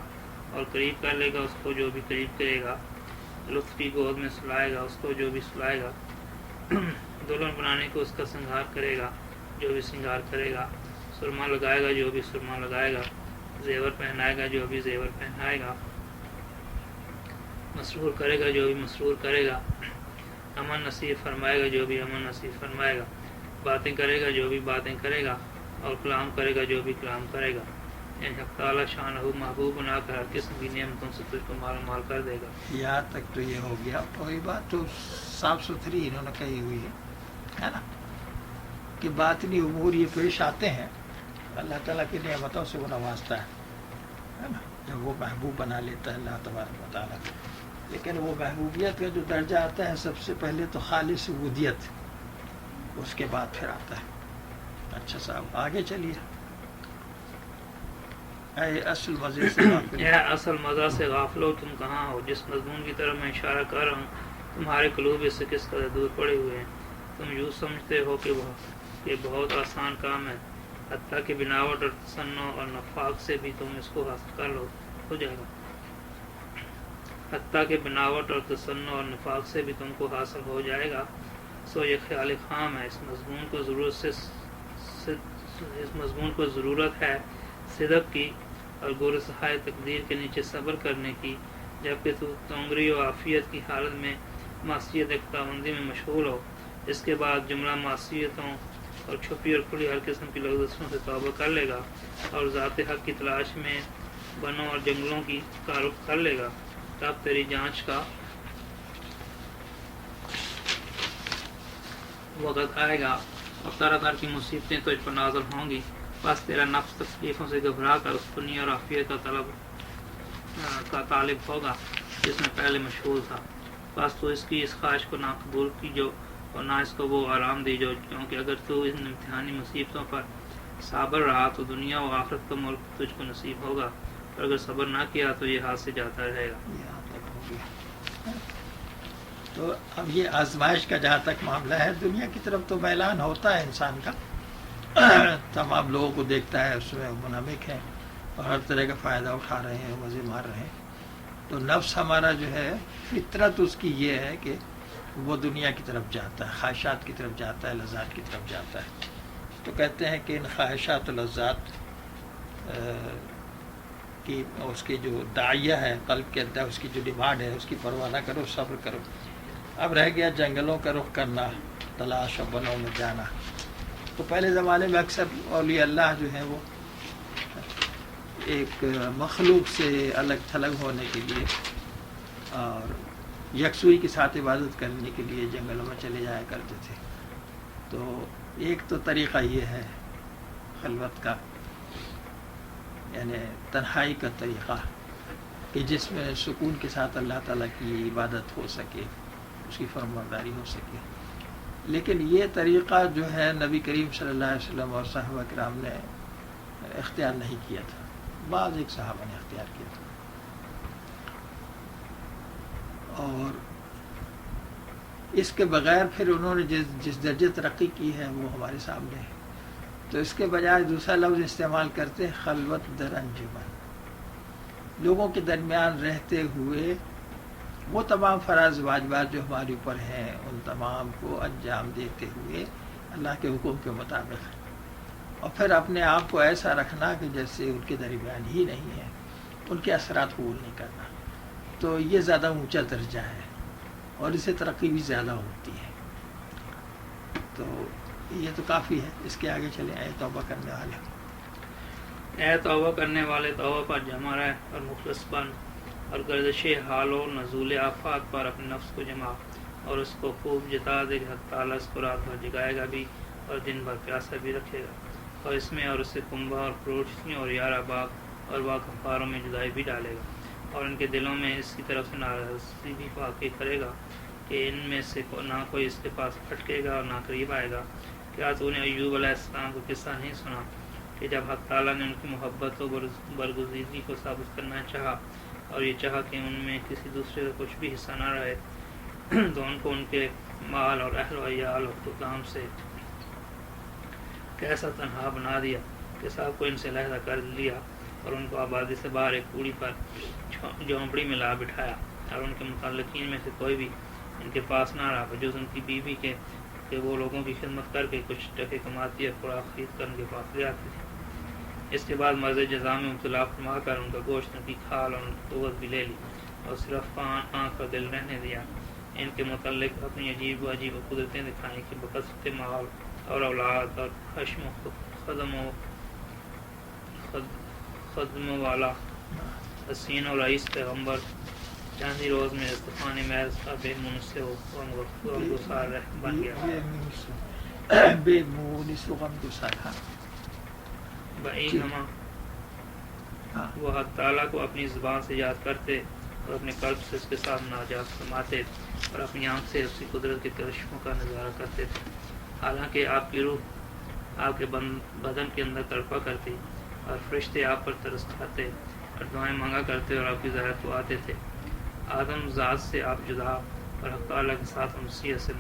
اور قریب کر لے گا اس کو جو بھی قریب کرے گا. لطف کی گود میں سلائے گا اس کو جو بھی سلائے گا. دلہن بنانے کو اس کا سنگار کرے گا جو بھی سنگار کرے گا. سرما لگائے گا جو بھی سرما لگائے گا. زیور پہنائے گا جو بھی زیور پہنائے گا. مسرور کرے گا جو بھی مسرور کرے گا. امن نصیب فرمائے گا جو بھی امن نصیب فرمائے گا. باتیں کرے گا جو بھی باتیں کرے گا، اور کلام کرے گا جو بھی کلام کرے گا. یعنی حق تعالیٰ شان محبوب بنا کر ہر قسم کی نعمتوں سے تجھ کو مال مال کر دے گا. یہاں تک تو یہ ہو گیا. اور یہ بات تو صاف ستھری انہوں نے کہی ہوئی ہے نا، کہ باطنی امور یہ پیش آتے ہیں، اللہ تعالیٰ کی نعمتوں سے وہ نوازتا ہے نا، جب وہ محبوب بنا لیتا ہے اللہ تبارک و تعالیٰ. لیکن وہ محبوبیت کا جو درجہ آتا ہے سب سے پہلے تو خالص عبودیت، اس کے بعد پھر آتا ہے. اچھا صاحب آگے چلیے. اے اصل مزے سے غافل، اے اصل مزہ سے غافلو تم کہاں ہو. جس مضمون کی طرف میں اشارہ کر رہا ہوں تمہارے قلوب اس سے کس قدر دور پڑے ہوئے ہیں. تم یوں سمجھتے ہو کہ یہ بہت آسان کام ہے، حتیٰ کہ بناوٹ اور تصنع اور نفاق سے بھی تم اس کو حاصل کر لو ہو جائے گا. حتیٰ کہ بناوٹ اور تصنع اور نفاق سے بھی تم کو حاصل ہو جائے گا. سو یہ خیال خام ہے. اس مضمون کو ضرورت ہے صدق کی اور گور سہائے تقدیر کے نیچے صبر کرنے کی، جبکہ تو تنگری و عافیت کی حالت میں معصیت اقتدامندی میں مشغول ہو. اس کے بعد جملہ معصیتوں اور چھپی اور کھلی ہر قسم کی لغزشوں سے توبہ کر لے گا اور ذات حق کی تلاش میں بنوں اور جنگلوں کی تعارف کر لے گا. تب تیری جانچ کا وقت آئے گا اور طرح طرح کی مصیبتیں تجھ پر نازل ہوں گی، بس تیرا نفس تکلیفوں سے گھبرا کر اس دنیا اور عافیت کا طالب ہوگا جس میں پہلے مشغول تھا، بس تو اس کی اس خواہش کو نہ قبول کیجو اور نہ اس کو وہ آرام دیجو، کیونکہ اگر تو ان امتحانی مصیبتوں پر صابر رہا تو دنیا و آخرت کا ملک تجھ کو نصیب ہوگا، اور اگر صبر نہ کیا تو یہ ہاتھ سے جاتا رہے گا۔ یہاں تک ہو گیا۔ تو اب یہ آزمائش کا جہاں تک معاملہ ہے، دنیا کی طرف تو میلان ہوتا ہے انسان کا، تمام لوگوں کو دیکھتا ہے اس میں منہمک ہے اور ہر طرح کا فائدہ اٹھا رہے ہیں، مزے مار رہے ہیں، تو نفس ہمارا جو ہے فطرت اس کی یہ ہے کہ وہ دنیا کی طرف جاتا ہے، خواہشات کی طرف جاتا ہے، لذات کی طرف جاتا ہے۔ تو کہتے ہیں کہ ان خواہشات و لذات کی اس کی جو داعیہ ہے قلب کے اندر، اس کی جو ڈیمانڈ ہے اس کی پرواہ نہ کرو، صبر کرو۔ اب رہ گیا جنگلوں کا رخ کرنا، تلاش و بنوں میں جانا۔ تو پہلے زمانے میں اکثر اولیاء اللہ جو ہیں وہ ایک مخلوق سے الگ تھلگ ہونے کے لیے اور یکسوئی کے ساتھ عبادت کرنے کے لیے جنگلوں میں چلے جایا کرتے تھے۔ تو ایک تو طریقہ یہ ہے خلوت کا، یعنی تنہائی کا طریقہ، کہ جس میں سکون کے ساتھ اللہ تعالیٰ کی عبادت ہو سکے، اس کی فرمانبرداری ہو سکے۔ لیکن یہ طریقہ جو ہے نبی کریم صلی اللہ علیہ وسلم اور صحابہ کرام نے اختیار نہیں کیا تھا، بعض ایک صحابہ نے اختیار کیا تھا، اور اس کے بغیر پھر انہوں نے جس درجے ترقی کی ہے وہ ہمارے سامنے ہے۔ تو اس کے بجائے دوسرا لفظ استعمال کرتے ہیں خلوت در انجمن، لوگوں کے درمیان رہتے ہوئے وہ تمام فرائض واجبات جو ہمارے اوپر ہیں ان تمام کو انجام دیتے ہوئے اللہ کے حکم کے مطابق، اور پھر اپنے آپ کو ایسا رکھنا کہ جیسے ان کے درمیان ہی نہیں ہے، ان کے اثرات قبول نہیں کرنا۔ تو یہ زیادہ اونچا درجہ ہے اور اسے ترقی بھی زیادہ ہوتی ہے۔ تو یہ تو کافی ہے، اس کے آگے چلیں۔ اے توبہ کرنے والے، اے توبہ کرنے والے، توبہ پر جمع رہ اور مخلص بن، اور گردش حال و نزول آفات پر اپنے نفس کو جما، اور اس کو خوب جتا دے کہ حق تعالیٰ اس کو رات بھر جگائے گا بھی اور دن بھر پیاسا بھی رکھے گا، اور اس میں اور اسے کنبہ اور پروٹھیوں اور یارہ باغ اور باغفاروں میں جدائی بھی ڈالے گا، اور ان کے دلوں میں اس کی طرف سے ناراضی بھی واقع کرے گا کہ ان میں سے نہ کوئی اس کے پاس پھٹکے گا اور نہ قریب آئے گا۔ کیا تو نے ایوب علیہ السلام کو قصہ نہیں سنا کہ جب حق تعالیٰ نے ان کی محبت و برگزیدگی کو ثابت کرنا چاہا اور یہ چاہا کہ ان میں کسی دوسرے کا کچھ بھی حصہ نہ رہے، تو ان کو ان کے مال اور اہل و عیال اور خدام سے کیسا تنہا بنا دیا کہ سب کو ان سے علیحدہ کر لیا، اور ان کو آبادی سے باہر ایک کوڑی پر جھونپڑی میں لا بٹھایا، اور ان کے متعلقین میں سے کوئی بھی ان کے پاس نہ رہا بجز ان کی بیوی کے کہ وہ لوگوں کی خدمت کر کے کچھ ٹکے کماتی اور خوراک خرید کر ان کے پاس لے آتی تھی۔ اس کے بعد مرض جزا میں مبتلا فرما کر ان کا گوشت، ان کی کھال اور ان کی قوت بھی لے لی، اور صرف آنکھ اور دل رہنے دیا۔ ان کے متعلق اپنی عجیب و قدرتیں دکھائیں کہ بکثرت مال اور اولاد اور خشم و خدم والا حسین و رئیس پیغمبر چند ہی روز میں استفان محض کا بے منص سے غمگسار بن گیا، بے مونس و غمگسار۔ بعید ہما وہ حق تعالیٰ کو اپنی زبان سے یاد کرتے اور اپنے قلب سے اس کے ساتھ مناجات فرماتے اور اپنی آنکھ سے اس کی قدرت کے کرشموں کا نظارہ کرتے تھے، حالانکہ آپ کی روح آپ کے بدن کے اندر تڑپا کرتی اور فرشتے آپ پر ترس کھاتے اور دعائیں مانگا کرتے اور آپ کی زیارت کو آتے تھے۔ آدم ذات سے آپ جدا اور حق تعالیٰ کے ساتھ امسیت سے